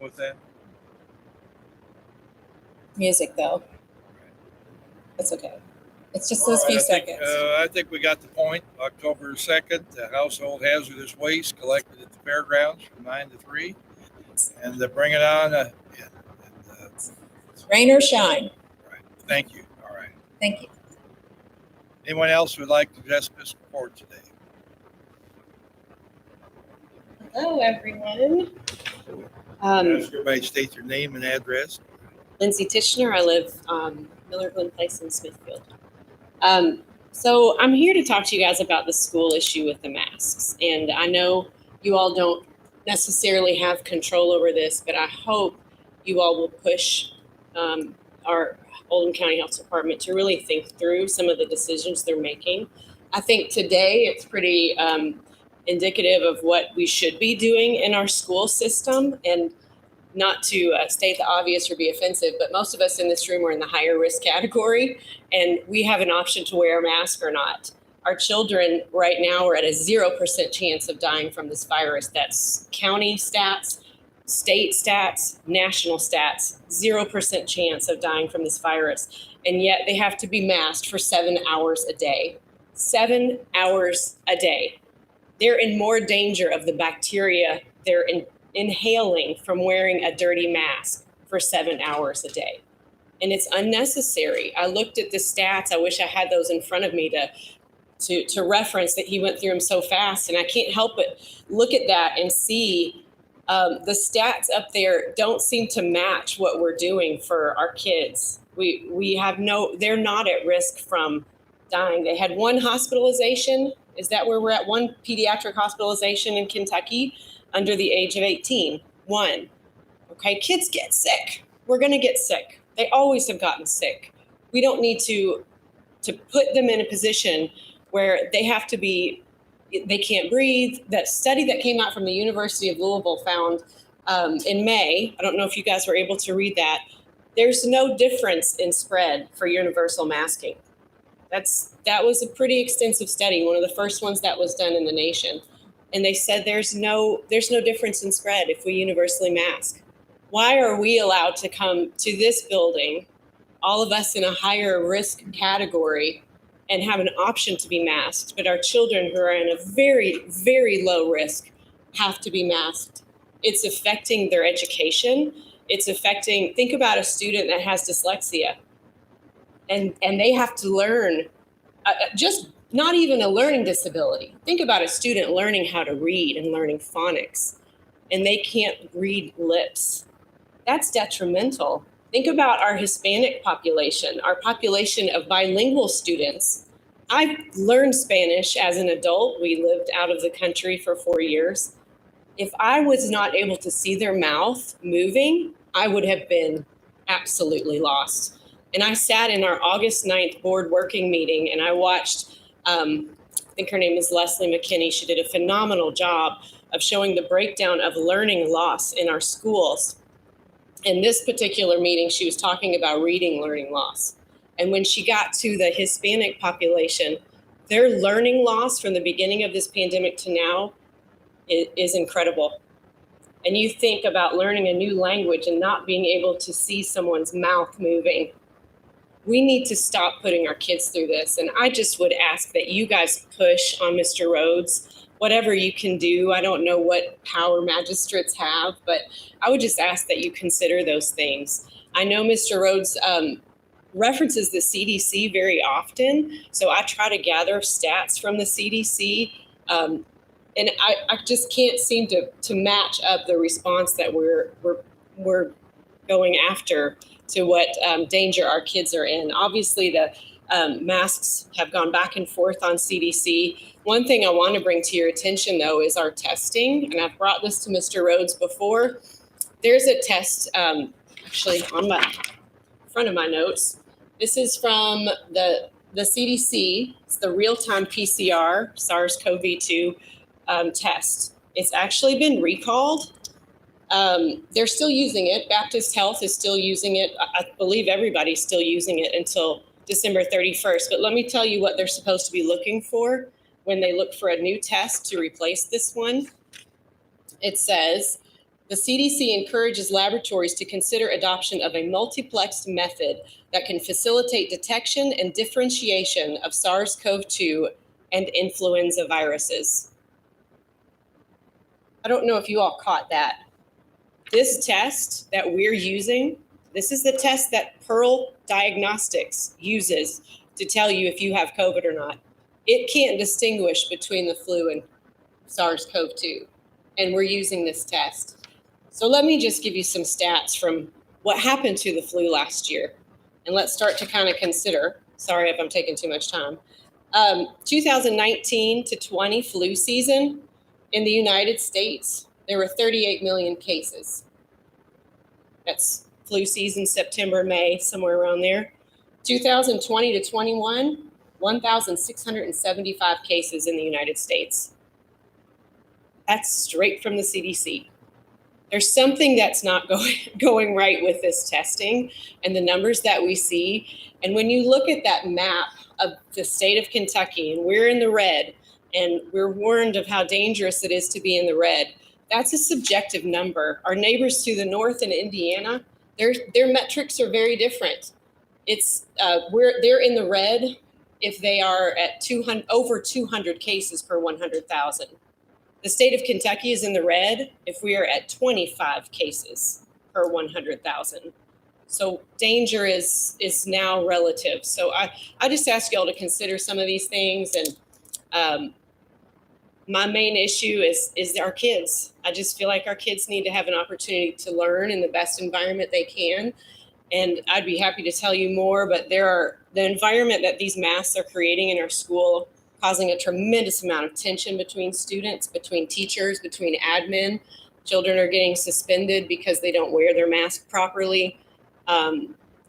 with that? Music though. That's okay. It's just All those few right, seconds. I think we got the point. October 2nd, the household hazardous waste collected at the fairgrounds from 9 to 3. And bring it on. Rain or shine. Right. Thank you. All right. Thank you. Anyone else would like to address this report today? Hello, everyone. Ask everybody to state their name and address. Lindsay Tishner. I live Miller Glen Place in Smithfield. So I'm here to talk to you guys about the school issue with the masks. And I know you all don't necessarily have control over this, but I hope you all will push our Oldham County Health Department to really think through some of the decisions they're making. I think today it's pretty indicative of what we should be doing in our school system. And not to state the obvious or be offensive, but most of us in this room are in the higher risk category, and we have an option to wear a mask or not. Our children right now are at a 0% chance of dying from this virus. That's county stats, state stats, national stats, 0% chance of dying from this virus. And yet they have to be masked for 7 hours a day. 7 hours a day. They're in more danger of the bacteria they're inhaling from wearing a dirty mask for 7 hours a day. And it's unnecessary. I looked at the stats. I wish I had those in front of me to reference that he went through them so fast. And I can't help but look at that and see the stats up there don't seem to match what we're doing for our kids. They're not at risk from dying. They had one hospitalization. Is that where we're at? One pediatric hospitalization in Kentucky under the age of 18. One. Okay, kids get sick. We're going to get sick. They always have gotten sick. We don't need to put them in a position where they can't breathe. That study that came out from the University of Louisville found in May, I don't know if you guys were able to read that, there's no difference in spread for universal masking. That was a pretty extensive study, one of the first ones that was done in the nation. And they said there's no difference in spread if we universally mask. Why are we allowed to come to this building, all of us in a higher risk category, and have an option to be masked, but our children who are in a very, very low risk have to be masked? It's affecting their education. Think about a student that has dyslexia and they have to learn just not even a learning disability. Think about a student learning how to read and learning phonics, and they can't read lips. That's detrimental. Think about our Hispanic population, our population of bilingual students. I learned Spanish as an adult. We lived out of the country for 4 years. If I was not able to see their mouth moving, I would have been absolutely lost. And I sat in our August 9th board working meeting, and I watched I think her name is Leslie McKinney. She did a phenomenal job of showing the breakdown of learning loss in our schools. In this particular meeting, she was talking about reading learning loss. And when she got to the Hispanic population, their learning loss from the beginning of this pandemic to now is incredible. And you think about learning a new language and not being able to see someone's mouth moving. We need to stop putting our kids through this. And I just would ask that you guys push on Mr. Rhodes, whatever you can do. I don't know what power magistrates have, but I would just ask that you consider those things. I know Mr. Rhodes references the CDC very often, so I try to gather stats from the CDC, and I just can't seem to match up the response that we're going after to what danger our kids are in. Obviously, the masks have gone back and forth on CDC. One thing I want to bring to your attention, though, is our testing. And I've brought this to Mr. Rhodes before. There's a test actually on my front of my notes. This is from the CDC. It's the real-time PCR SARS-CoV-2 test. It's actually been recalled. They're still using it. Baptist Health is still using it. I believe everybody's still using it until December 31st. But let me tell you what they're supposed to be looking for when they look for a new test to replace this one. It says The CDC encourages laboratories to consider adoption of a multiplexed method that can facilitate detection and differentiation of SARS-CoV-2 and influenza viruses. I don't know if you all caught that. This test that we're using, this is the test that Pearl Diagnostics uses to tell you if you have COVID or not. It can't distinguish between the flu and SARS-CoV-2, and we're using this test. So let me just give you some stats from what happened to the flu last year, and let's start to kind of consider. Sorry if I'm taking too much time. 2019 to 20 flu season in the United States, there were 38 million cases. That's flu season, September, May, somewhere around there. 2020 to 21, 1,675 cases in the United States. That's straight from the CDC. There's something that's not going right with this testing and the numbers that we see. And when you look at that map of the state of Kentucky, and we're in the red, and we're warned of how dangerous it is to be in the red, that's a subjective number. Our neighbors to the north in Indiana, their metrics are very different. It's they're in the red if they are at over 200 cases per 100,000. The state of Kentucky is in the red if we are at 25 cases per 100,000. So danger is now relative. So I just ask y'all to consider some of these things. And my main issue is our kids. I just feel like our kids need to have an opportunity to learn in the best environment they can. And I'd be happy to tell you more, but the environment that these masks are creating in our school, causing a tremendous amount of tension between students, between teachers, between admin. Children are getting suspended because they don't wear their mask properly.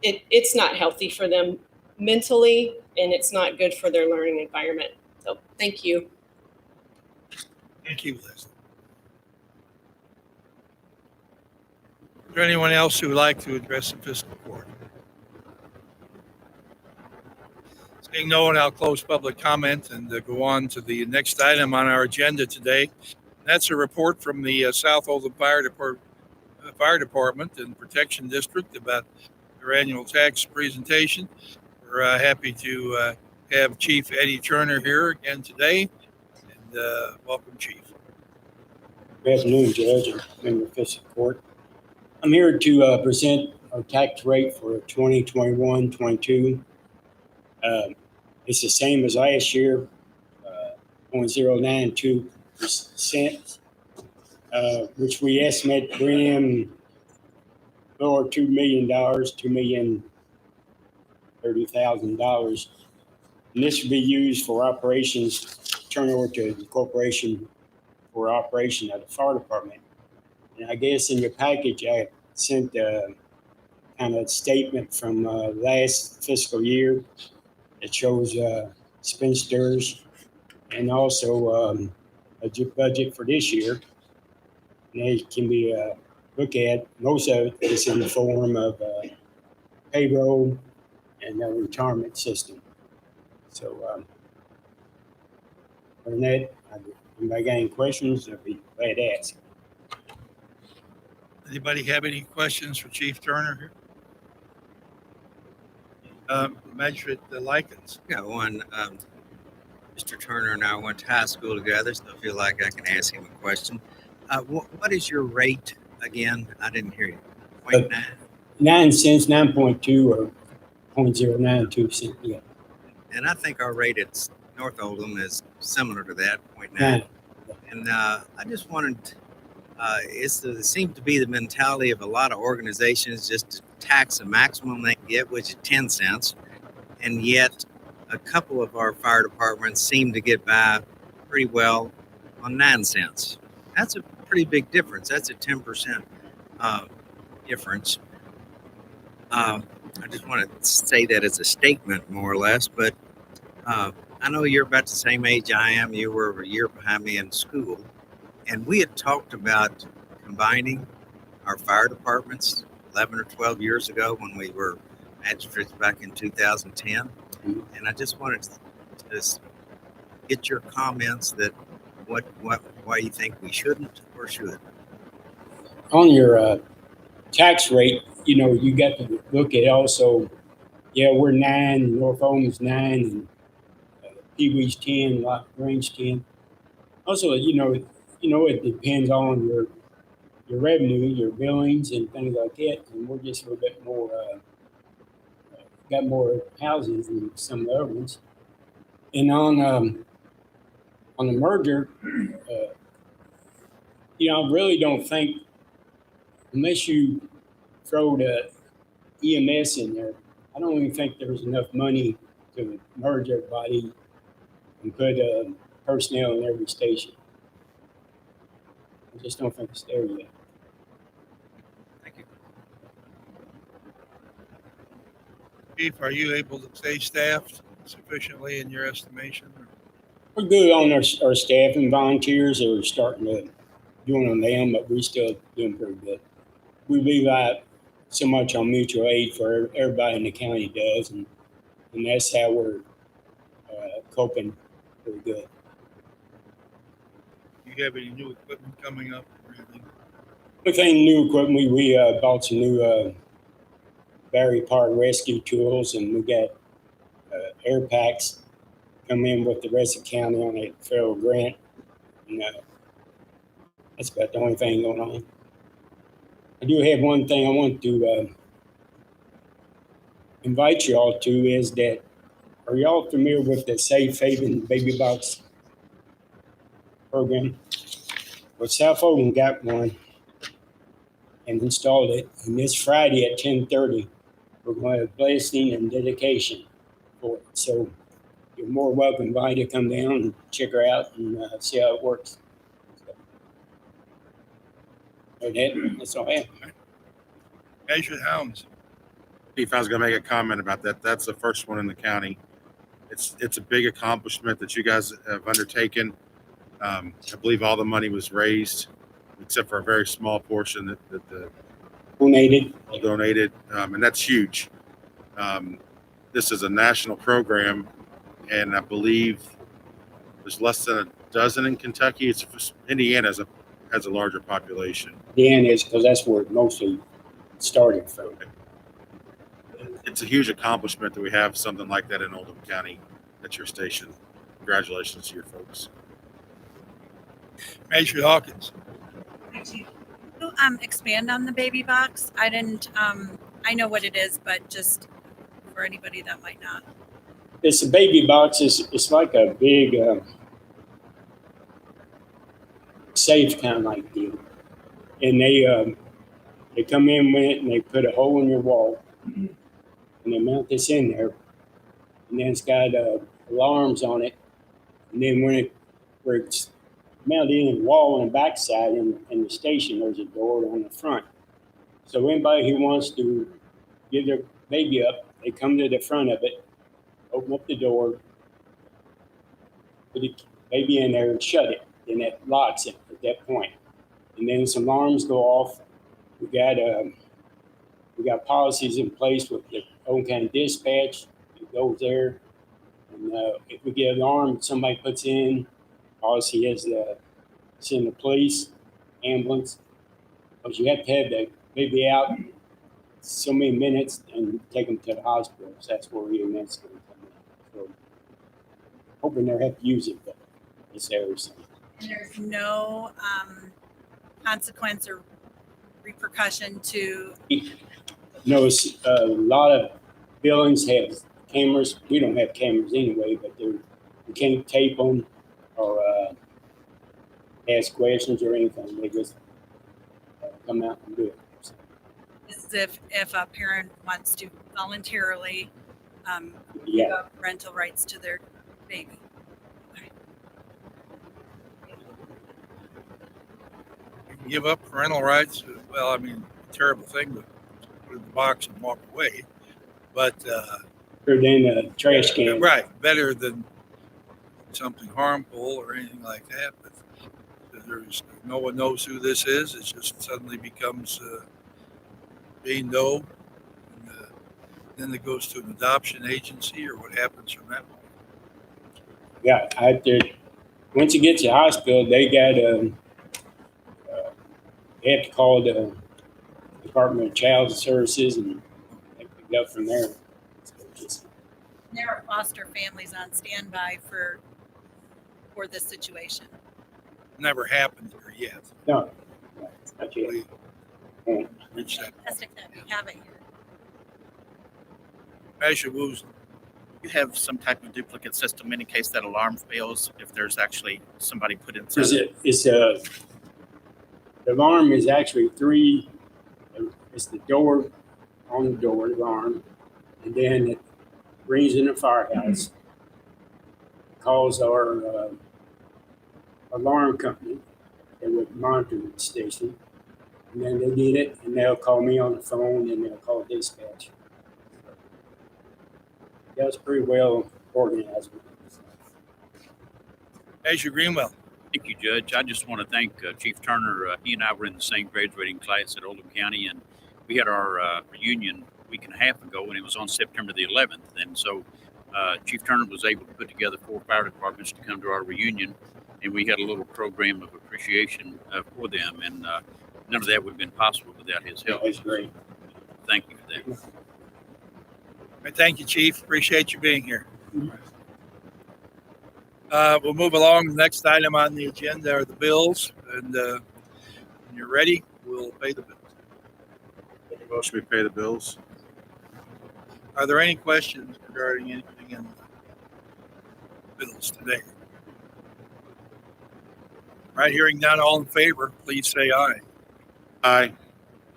It's not healthy for them mentally, and it's not good for their learning environment. So thank you. Thank you, Leslie. Is there anyone else who would like to address the fiscal court? Seeing no one, I'll close public comment and go on to the next item on our agenda today. That's a report from the South Oldham Fire Department and Protection District about their annual tax presentation. We're happy to have Chief Eddie Turner here again today. And welcome, Chief. Good afternoon, Judge and member of Fiscal Court. I'm here to present our tax rate for 2021-22. It's the same as last year, 0.092%, which we estimate to bring in over $2 million, $2,030,000. And this will be used for operations, turn over to the corporation for operation of the fire department. And I guess in your package, I sent a kind of statement from last fiscal year that shows expenditures and also a budget for this year. And they can be looked at. Most of it is in the form of payroll and a retirement system. So other than that, if anybody got any questions, I'd be glad to ask. Anybody have any questions for Chief Turner here? Magistrate Likens. Got one. Mr. Turner and I went to high school together, so I feel like I can ask him a question. What is your rate again? I didn't hear you. 0.9? 9 cents, 9.2 or 0.092 cents. Yeah. And I think our rate at North Oldham is similar to that, 0.9. 9. And I just wanted, it seems to be the mentality of a lot of organizations just to tax the maximum they can get, which is 10 cents. And yet a couple of our fire departments seem to get by pretty well on 9 cents. That's a pretty big difference. That's a 10% difference. I just want to say that as a statement, more or less, but I know you're about the same age I am. You were a year behind me in school, and we had talked about combining our fire departments 11 or 12 years ago when we were magistrates back in 2010. And I just wanted to just get your comments that why you think we shouldn't or should. on your tax rate, you got to look at also, we're 9, North Oldham's 9, and Pee Wee's 10, Lock Range 10. Also, it depends on your revenue, your billings, and things like that. And we're just a little bit more, got more houses than some of the other ones. And on the merger, I really don't think, unless you throw the EMS in there, I don't even think there's enough money to merge everybody and put personnel in every station. I just don't think it's there yet. Thank you. Chief, are you able to stay staffed sufficiently in your estimation? We're good on our staff, and volunteers are starting to doing on them, but we're still doing pretty good. We rely so much on mutual aid for everybody in the county does, and that's how we're coping pretty good. Do you have any new equipment coming up or anything? Everything new equipment, we bought some new battery powered rescue tools, and we got air packs come in with the rest of the county on a federal grant. And that's about the only thing going on. I do have one thing I want to invite you all to is that, are y'all familiar with the Safe Haven Baby Box program? Well, South Oldham got one and installed it. And this Friday at 10:30, we're going to have blessing and dedication for it. So you're more welcome, invited to come down and check her out and see how it works. So that's all I have. Measured Hounds. Chief, I was going to make a comment about that. That's the first one in the county. It's a big accomplishment that you guys have undertaken. I believe all the money was raised, except for a very small portion that the donated, and that's huge. This is a national program, and I believe there's less than a dozen in Kentucky. Indiana has a larger population. Indiana is, because that's where it mostly started from. It's a huge accomplishment that we have something like that in Oldham County at your station. Congratulations to your folks. Measured Hawkins. Expand on the baby box. I didn't. I know what it is, but just for anybody that might not. It's a baby box. It's like a big safe kind of like deal, and they come in with it and they put a hole in your wall, and they mount this in there, and then it's got alarms on it, and then where it's mounted in the wall on the backside in the station, there's a door on the front. So anybody who wants to give their baby up, they come to the front of it, open up the door, put the baby in there and shut it, and that locks it at that point. And then some alarms go off. We got policies in place with the Oldham County Dispatch. It goes there, and if we get an alarm, somebody puts in. Policy is send the police, ambulance, because you have to have the baby out so many minutes and take them to the hospital. So that's where EMS going to come in. So hoping they'll have to use it, but it's everything. There's no consequence or repercussion to. No, a lot of buildings have cameras. We don't have cameras anyway, but you can't tape them or ask questions or anything. They just come out and do it. So. This is if a parent wants to voluntarily Yeah. give up rental rights to their baby. Okay. You can give up parental rights. Well, I mean, terrible thing to put in the box and walk away. But Or then a trash can. Right, better than something harmful or anything like that. But there's no one knows who this is. It just suddenly becomes they know, and then it goes to an adoption agency, or what happens from that point. Yeah, once you get to the hospital, they got they have to call the Department of Child Services and they pick it up from there. So just, There are foster families on standby for this situation. Never happened here yet. no, not yet. We reached that. Fantastic that we have it here. Measure Woos. You have some type of duplicate system in case that alarm fails, if there's actually somebody put inside. The alarm is actually three. It's the door on the door, the alarm, and then it rings in the firehouse. Calls our alarm company. They would monitor the station, and then they get it, and they'll call me on the phone, and they'll call dispatch. That was pretty well organized. Measure Greenwell. Thank you, Judge. I just want to thank Chief Turner. He and I were in the same graduating class at Oldham County, and we had our reunion a week and a half ago, and it was on September the 11th. And so Chief Turner was able to put together 4 fire departments to come to our reunion, and we had a little program of appreciation for them. And none of that would have been possible without his help. That's great. Thank you for that. Thank you, Chief. Appreciate you being here. We'll move along. The next item on the agenda are the bills. And when you're ready, we'll pay the bills. Make a motion, we pay the bills. Are there any questions regarding anything in the bills today? All right, hearing none, all in favor, please say aye. Aye.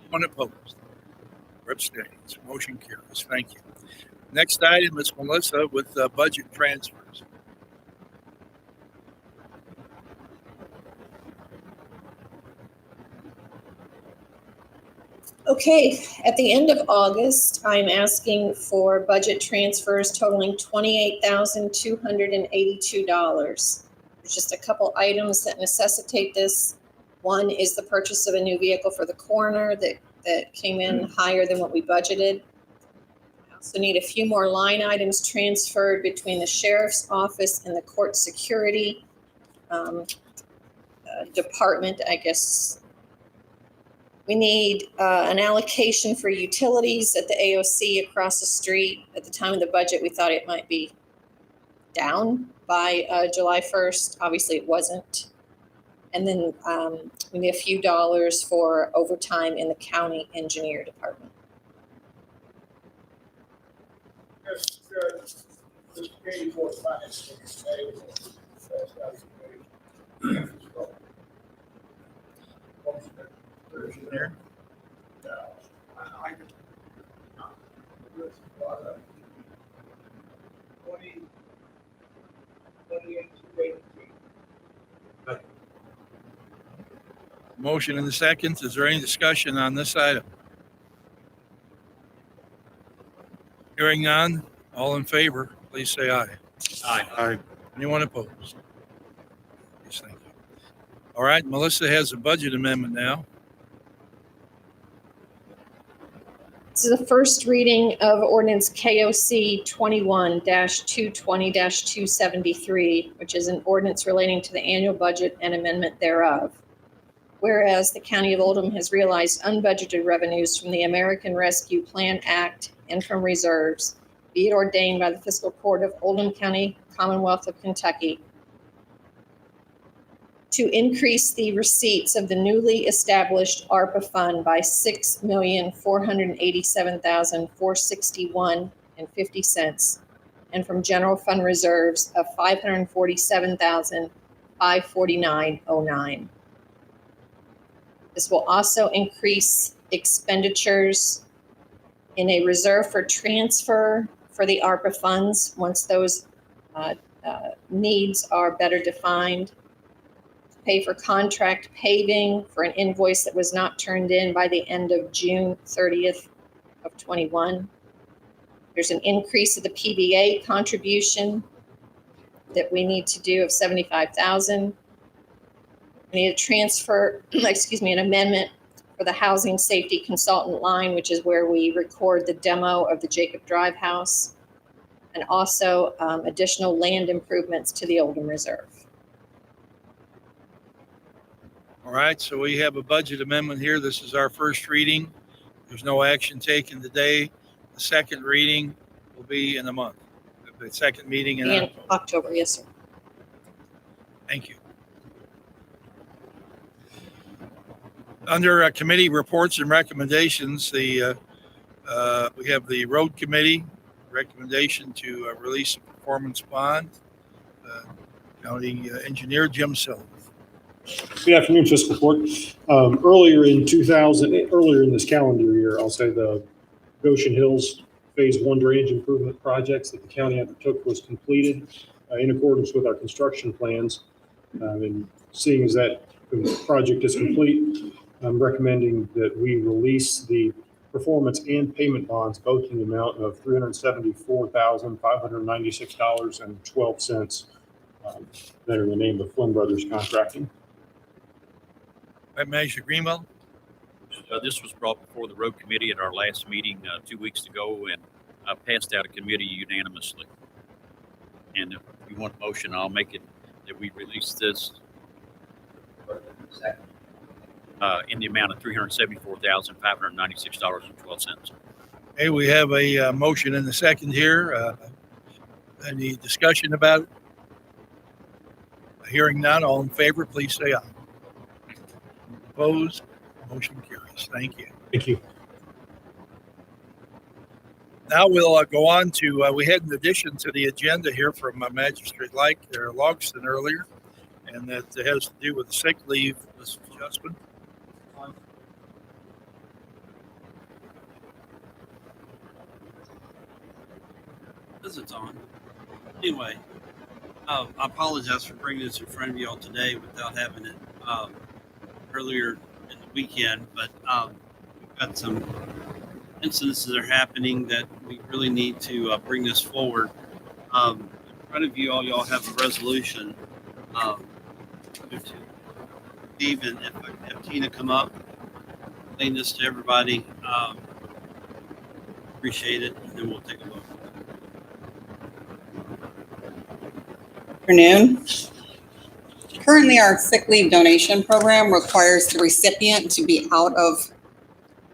One opposed or abstains. Motion carries. Thank you. Next item is Melissa with budget transfers. Okay, at the end of August, I'm asking for budget transfers totaling $28,282. There's just a couple items that necessitate this. One is the purchase of a new vehicle for the coroner that came in higher than what we budgeted. I also need a few more line items transferred between the sheriff's office and the court security department, I guess. We need an allocation for utilities at the AOC across the street. At the time of the budget, we thought it might be down by July 1st. Obviously, it wasn't. And then we need a few dollars for overtime in the county engineer department. Here. Motion in the seconds. Is there any discussion on this item? Hearing none, all in favor, please say aye. Aye. Aye. Anyone opposed? Yes, thank you. All right, Melissa has a budget amendment now. This is the first reading of ordinance KOC 21-220-273, which is an ordinance relating to the annual budget and amendment thereof. Whereas the County of Oldham has realized unbudgeted revenues from the American Rescue Plan Act and from reserves, be it ordained by the Fiscal Court of Oldham County, Commonwealth of Kentucky, to increase the receipts of the newly established ARPA fund by $6,487,461.50, and from general fund reserves of $547,549.09. This will also increase expenditures in a reserve for transfer for the ARPA funds once those needs are better defined. Pay for contract paving for an invoice that was not turned in by the end of June 30th of 21. There's an increase of the PBA contribution that we need to do of $75,000. We need a transfer, an amendment for the housing safety consultant line, which is where we record the demo of the Jacob Drive house, and also additional land improvements to the Oldham Reserve. All right, so we have a budget amendment here. This is our first reading. There's no action taken today. The second reading will be in a month. The second meeting in In October. October, yes, sir. Thank you. Under committee reports and recommendations, we have the road committee recommendation to release a performance bond. County engineer Jim Sullivan. Good afternoon, Fiscal Court. Earlier in this calendar year, I'll say the Goshen Hills Phase 1 drainage improvement projects that the county undertook was completed in accordance with our construction plans. And seeing as that project is complete, I'm recommending that we release the performance and payment bonds, both in the amount of $374,596.12 that are in the name of Flynn Brothers Contracting. Manager Greenwell. This was brought before the road committee at our last meeting 2 weeks ago and passed out of committee unanimously. And if you want a motion, I'll make it that we release this in the amount of $374,596.12. Hey, we have a motion in the second here. Any discussion about it? Hearing none, all in favor, please say aye. Opposed? Motion carries. Thank you. Thank you. Now we'll go on to, we had an addition to the agenda here from Magistrate Logston earlier, and that has to do with sick leave adjustment. This is on. Anyway, I apologize for bringing this in front of you all today without having it earlier in the weekend, but we've got some incidences that are happening that we really need to bring this forward. In front of you all, y'all have a resolution. Even if Tina come up, explain this to everybody, appreciate it, and then we'll take a look. Afternoon. Currently, our sick leave donation program requires the recipient to be out of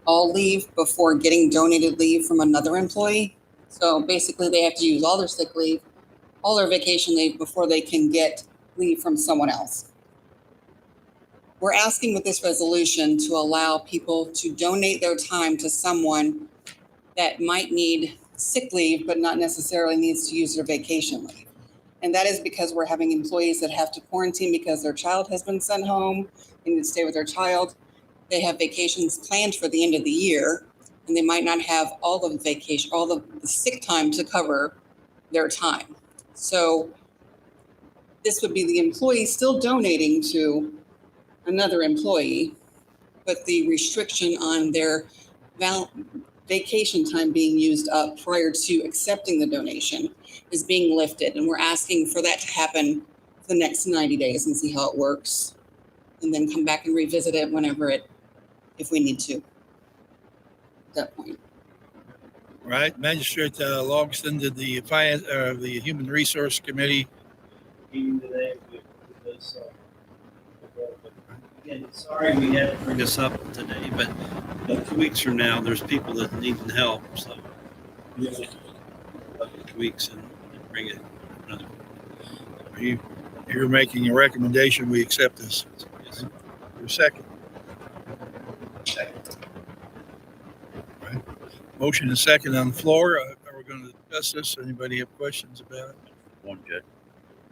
all leave before getting donated leave from another employee. So basically, they have to use all their sick leave, all their vacation leave before they can get leave from someone else. We're asking with this resolution to allow people to donate their time to someone that might need sick leave, but not necessarily needs to use their vacation leave. And that is because we're having employees that have to quarantine because their child has been sent home, they need to stay with their child. They have vacations planned for the end of the year, and they might not have all the vacation, all the sick time to cover their time. So this would be the employee still donating to another employee, but the restriction on their vacation time being used up prior to accepting the donation is being lifted. And we're asking for that to happen for the next 90 days and see how it works. And then come back and revisit it if we need to, at that point. Right. Magistrate Logston, did the Human Resource Committee Meeting today with this. Again, sorry we had to bring this up today, but 2 weeks from now, there's people that need help. So, 2 weeks and bring it another. You're making a recommendation, we accept this. Yes. Your second. Right. Motion and second on the floor. We're going to discuss this. Anybody have questions about it? One judge.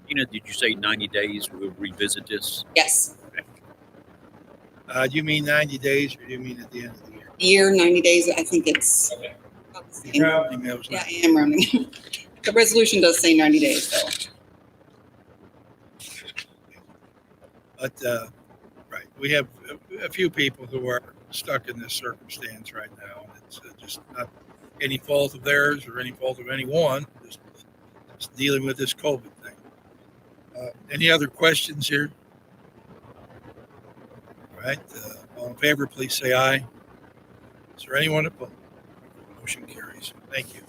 Tina, did you say 90 days we'll revisit this? Yes. Do you mean 90 days or do you mean at the end of the year? Year, 90 days, I think it's. Okay. About the same. You're rounding those Yeah, numbers. I am rounding. The resolution does say 90 days though. But, right, we have a few people who are stuck in this circumstance right now. And it's just not any fault of theirs or any fault of anyone, just dealing with this COVID thing. Any other questions here? All right, all in favor, please say aye. Is there anyone opposed? Motion carries. Thank you.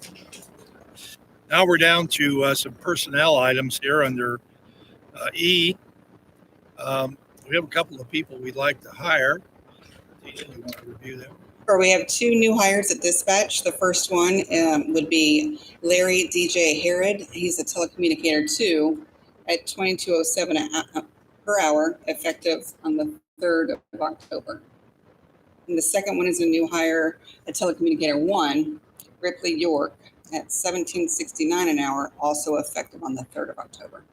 Now we're down to some personnel items here under E. We have a couple of people we'd like to hire. Tisha, you want to review them? Or we have two new hires at dispatch. The first one would be Larry DJ Herod. He's a telecommunicator 2 at $22.07 per hour, effective on the 3rd of October. And the second one is a new hire, a telecommunicator 1, Ripley York, at $17.69 an hour, also effective on the 3rd of October.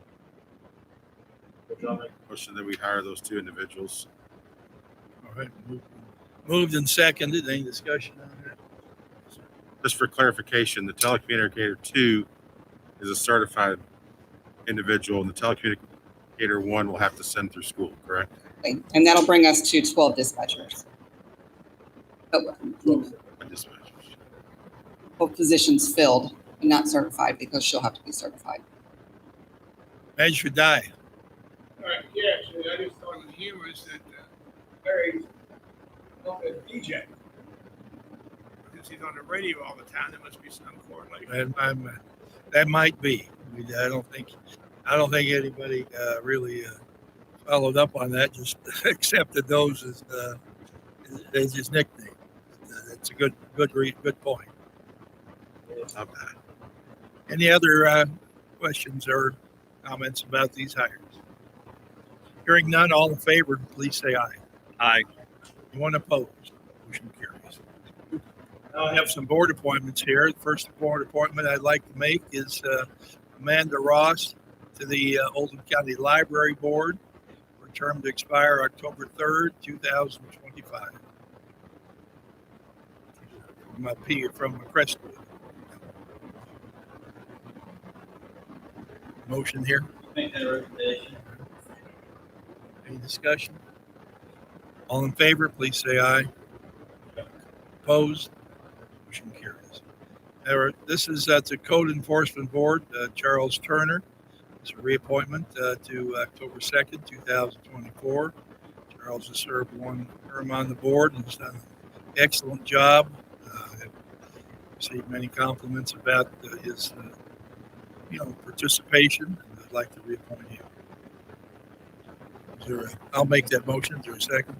Motion that we hire those two individuals. All right. Moved and seconded. Any discussion on that? Just for clarification, the telecommunicator 2 is a certified individual, and the telecommunicator 1 will have to send through school, correct? Okay. And that'll bring us to 12 dispatchers. Both positions filled and not certified because she'll have to be certified. Magistrate Dye. All right, yeah, actually, I just thought it was humorous that Larry's not a DJ. Since he's on the radio all the time, there must be some correlation. That might be. I don't think anybody really followed up on that. Just accepted those as his nickname. It's a good point. Not bad. Any other questions or comments about these hires? Hearing none, all in favor, please say aye. Aye. Anyone opposed? Motion carries. Now I have some board appointments here. The first board appointment I'd like to make is Amanda Ross to the Oldham County Library Board for a term to expire October 3rd, 2025. From Crestwood. Motion here. Make that recommendation. Any discussion? All in favor, please say aye. Opposed? Motion carries. This is the Code Enforcement Board, Charles Turner. It's a reappointment to October 2nd, 2024. Charles has served one term on the board and has done an excellent job. I've received many compliments about his participation, and I'd like to reappoint him. I'll make that motion. Is there a second?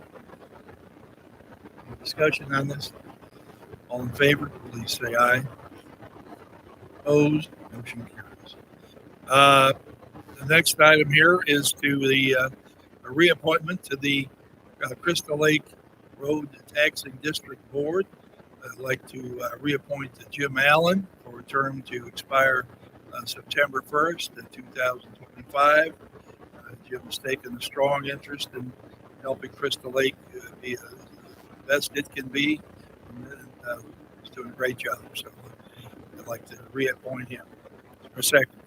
Any discussion on this? All in favor, please say aye. Opposed? Motion carries. The next item here is to the reappointment to the Crystal Lake Road Taxing District Board. I'd like to reappoint Jim Allen for a term to expire September 1st, 2025. Jim's taken a strong interest in helping Crystal Lake be the best it can be. And, he's doing a great job. So I'd like to reappoint him. For a second.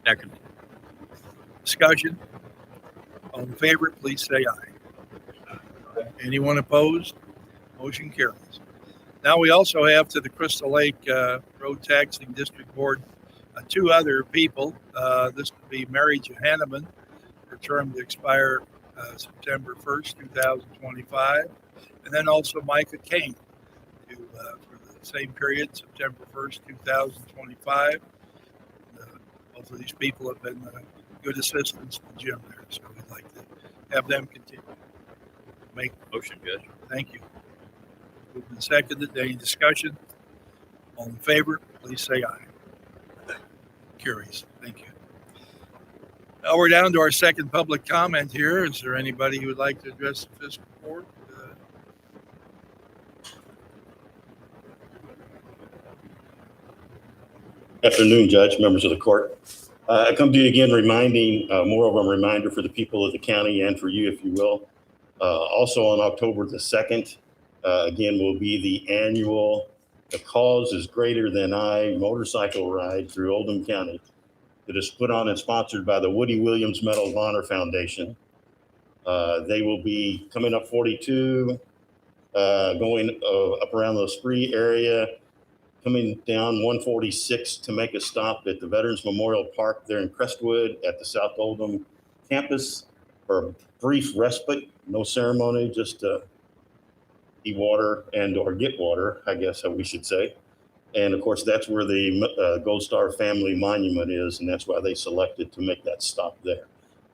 Second. Discussion. All in favor, please say aye. Anyone opposed? Motion carries. Now we also have to the Crystal Lake Road Taxing District Board two other people. This would be Mary Johanneman, for term to expire September 1st, 2025. And then also Micah Kane for the same period, September 1st, 2025. Both of these people have been good assistants to Jim there, so we'd like to have them continue. Make motion, Judge. Thank you. Moved and seconded. Any discussion? All in favor, please say aye. Carries. Thank you. Now we're down to our second public comment here. Is there anybody who would like to address the fiscal board? Afternoon, Judge, members of the court. I come to you again reminding, more of a reminder for the people of the county and for you, if you will. Also on October the 2nd, again, will be the annual The Cause is Greater Than I motorcycle ride through Oldham County that is put on and sponsored by the Woody Williams Medal of Honor Foundation. They will be coming up 42, going up around the Spree area, coming down 146 to make a stop at the Veterans Memorial Park there in Crestwood at the South Oldham campus for a brief respite, no ceremony, just eat water and or get water, I guess we should say. And of course, that's where the Gold Star Family Monument is, and that's why they selected to make that stop there.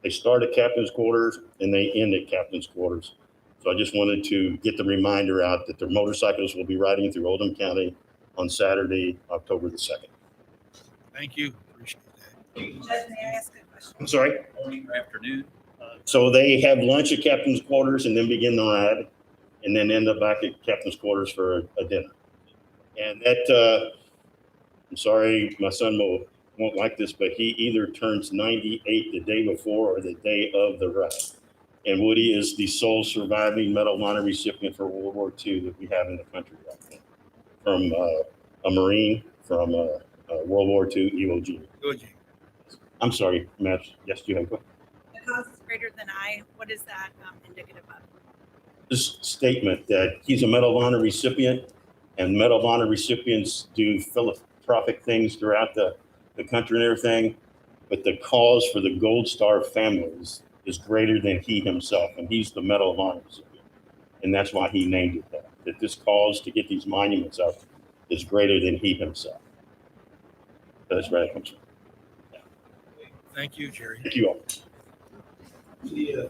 They start at captain's quarters and they end at captain's quarters. So I just wanted to get the reminder out that their motorcycles will be riding through Oldham County on Saturday, October the 2nd. Thank you. Appreciate that. Judge, may I ask a question? I'm sorry? Morning or afternoon. So they have lunch at captain's quarters and then begin the ride and then end up back at captain's quarters for a dinner. And that, I'm sorry, my son won't like this, but he either turns 98 the day before or the day of the ride. And Woody is the sole surviving Medal of Honor recipient for World War II that we have in the country right now. From a Marine from World War II Iwo Jima. Good. I'm sorry, Matt. Yes, you have a question? The cause is greater than I. What is that indicative of? This statement that he's a Medal of Honor recipient, and Medal of Honor recipients do philanthropic things throughout the country and everything, but the cause for the Gold Star families is greater than he himself, and he's the Medal of Honor recipient. And that's why he named it that this cause to get these monuments up is greater than he himself. That's where it comes from. Thank you, Jerry. Thank you all. Yeah.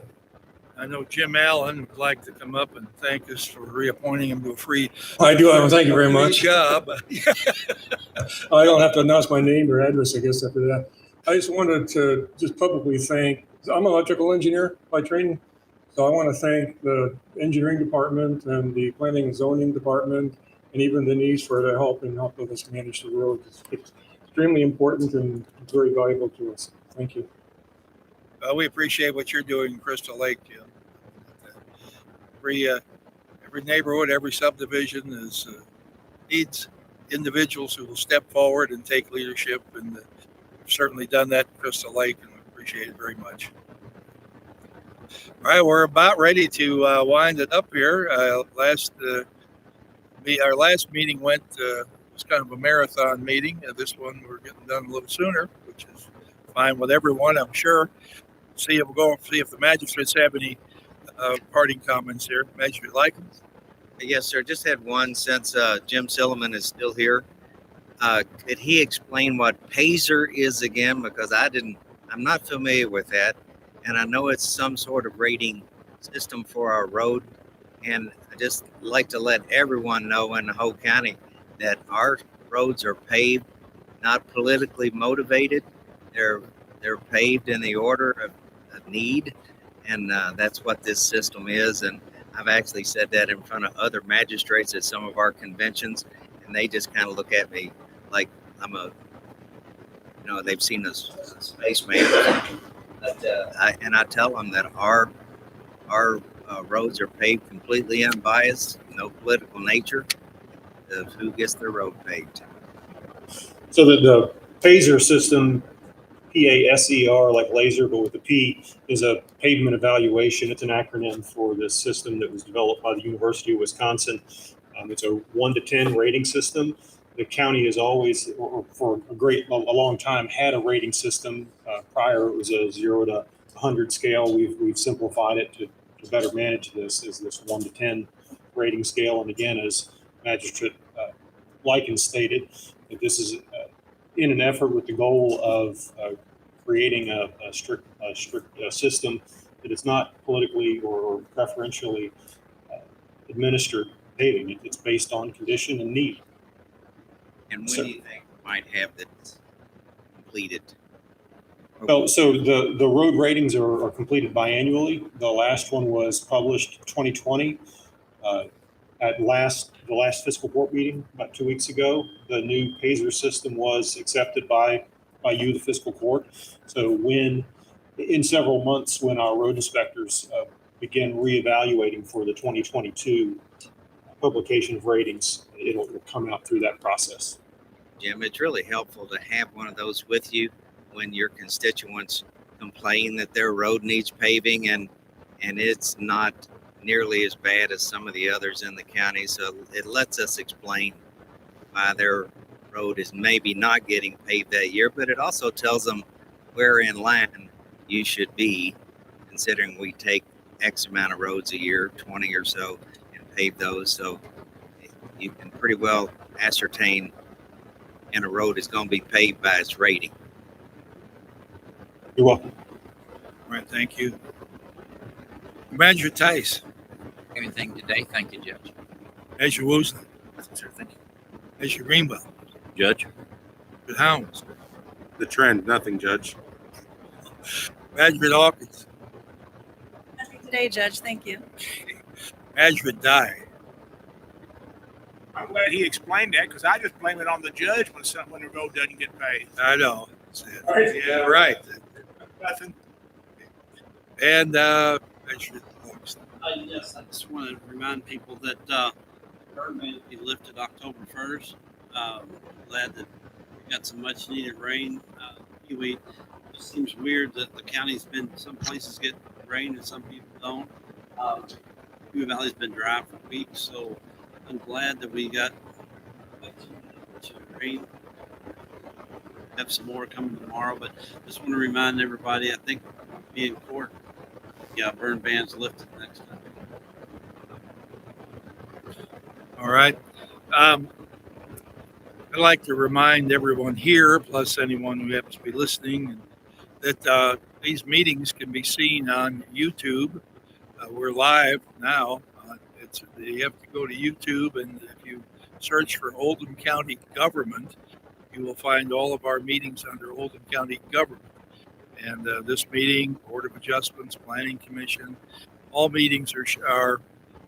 I know Jim Allen would like to come up and thank us for reappointing him to a free. I do. Thank you very much. Job. I don't have to announce my name or address, I guess, after that. I just wanted to just publicly thank, I'm an electrical engineer by training. So I want to thank the engineering department and the planning and zoning department and even Denise for their help in helping us manage the road. It's extremely important and very valuable to us. Thank you. We appreciate what you're doing in Crystal Lake. Every neighborhood, every subdivision needs individuals who will step forward and take leadership, and we've certainly done that in Crystal Lake, and we appreciate it very much. All right, we're about ready to wind it up here. Our last meeting was kind of a marathon meeting. This one we're getting done a little sooner, which is fine with everyone, I'm sure. See if the magistrates have any parting comments here. Magistrate Likens? Yes, sir. Just had one since Jim Silliman is still here. Could he explain what PASER is again? Because I'm not familiar with that. And I know it's some sort of rating system for our road. And I just like to let everyone know in the whole county that our roads are paved, not politically motivated. They're paved in the order of need, and that's what this system is. And I've actually said that in front of other magistrates at some of our conventions, and they just kind of look at me like I'm they've seen a spaceman. But I tell them that our roads are paved completely unbiased, no political nature of who gets their road paved. So that the PASER system, PASER, like laser, but with the P, is a pavement evaluation. It's an acronym for this system that was developed by the University of Wisconsin. It's a 1 to 10 rating system. The county has always, or for a long time, had a rating system. Prior, it was a 0 to 100 scale. We've simplified it to better manage this as this 1 to 10 rating scale. And again, as Magistrate Likens stated, that this is in an effort with the goal of creating a strict system that is not politically or preferentially administered paving. It's based on condition and need. And when do you think we might have this completed? Well, so the road ratings are completed biannually. The last one was published 2020 at the last fiscal court meeting about 2 weeks ago. The new PASER system was accepted by you, the fiscal court. So in several months, when our road inspectors begin reevaluating for the 2022 publication of ratings, it'll come out through that process. Jim, it's really helpful to have one of those with you when your constituents complain that their road needs paving and it's not nearly as bad as some of the others in the county. So it lets us explain why their road is maybe not getting paved that year, but it also tells them where in line you should be, considering we take X amount of roads a year, 20 or so, and pave those. So you can pretty well ascertain and a road is going to be paved by its rating. You're welcome. All right, thank you. Manager Tice. Everything today. Thank you, Judge. Measure Woosnam. Sir, thank you. Measure Greenwell. Judge. Good Hounds. The trend, nothing, Judge. Measure Hawkins. Happy today, Judge. Thank you. Measure Dye. I'm glad he explained that because I just blame it on the judge when the road doesn't get paid. I know. Right. Yeah, right. Nothing. And Measure Hawkins. Yes, I just want to remind people that burn ban will be lifted October 1st. Glad that we got some much needed rain. It just seems weird that the county's been, some places get rain and some people don't. Cuba Valley's been dry for weeks, so I'm glad that we got some rain. Have some more coming tomorrow, but just want to remind everybody, I think I'll be in court. Yeah, burn ban's lifted next time. All right. I'd like to remind everyone here, plus anyone who happens to be listening, that these meetings can be seen on YouTube. We're live now. You have to go to YouTube, and if you search for Oldham County Government, you will find all of our meetings under Oldham County Government. And this meeting, Board of Adjustments, Planning Commission, all meetings are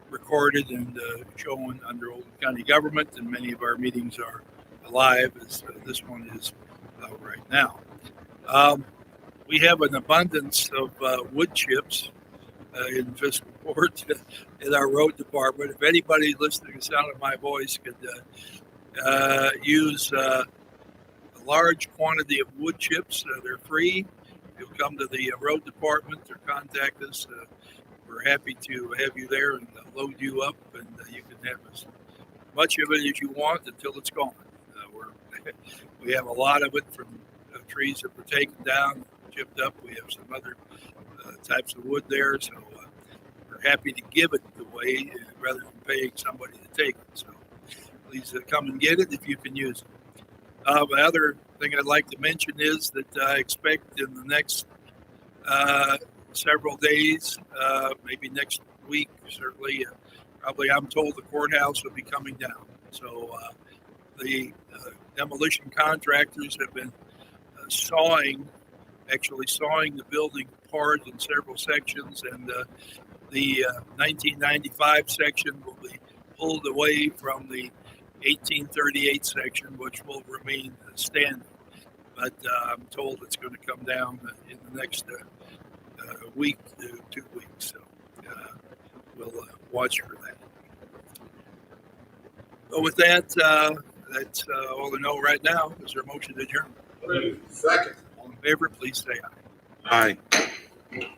recorded and shown under Oldham County Government, and many of our meetings are live, as this one is right now. We have an abundance of wood chips in fiscal court in our road department. If anybody listening to the sound of my voice could use a large quantity of wood chips, they're free. You'll come to the road department or contact us. We're happy to have you there and load you up, and you can have as much of it as you want until it's gone. We have a lot of it from trees that were taken down, chipped up. We have some other types of wood there, so we're happy to give it away rather than paying somebody to take it. So please come and get it if you can use it. The other thing I'd like to mention is that I expect in the next several days, maybe next week, certainly, probably I'm told the courthouse will be coming down. So the demolition contractors have been sawing the building apart in several sections, and the 1995 section will be pulled away from the 1838 section, which will remain standing. But I'm told it's going to come down in the next week to 2 weeks. So we'll watch for that. But with that, that's all I know right now. Is there a motion to adjourn? Second. All in favor, please say aye. Aye.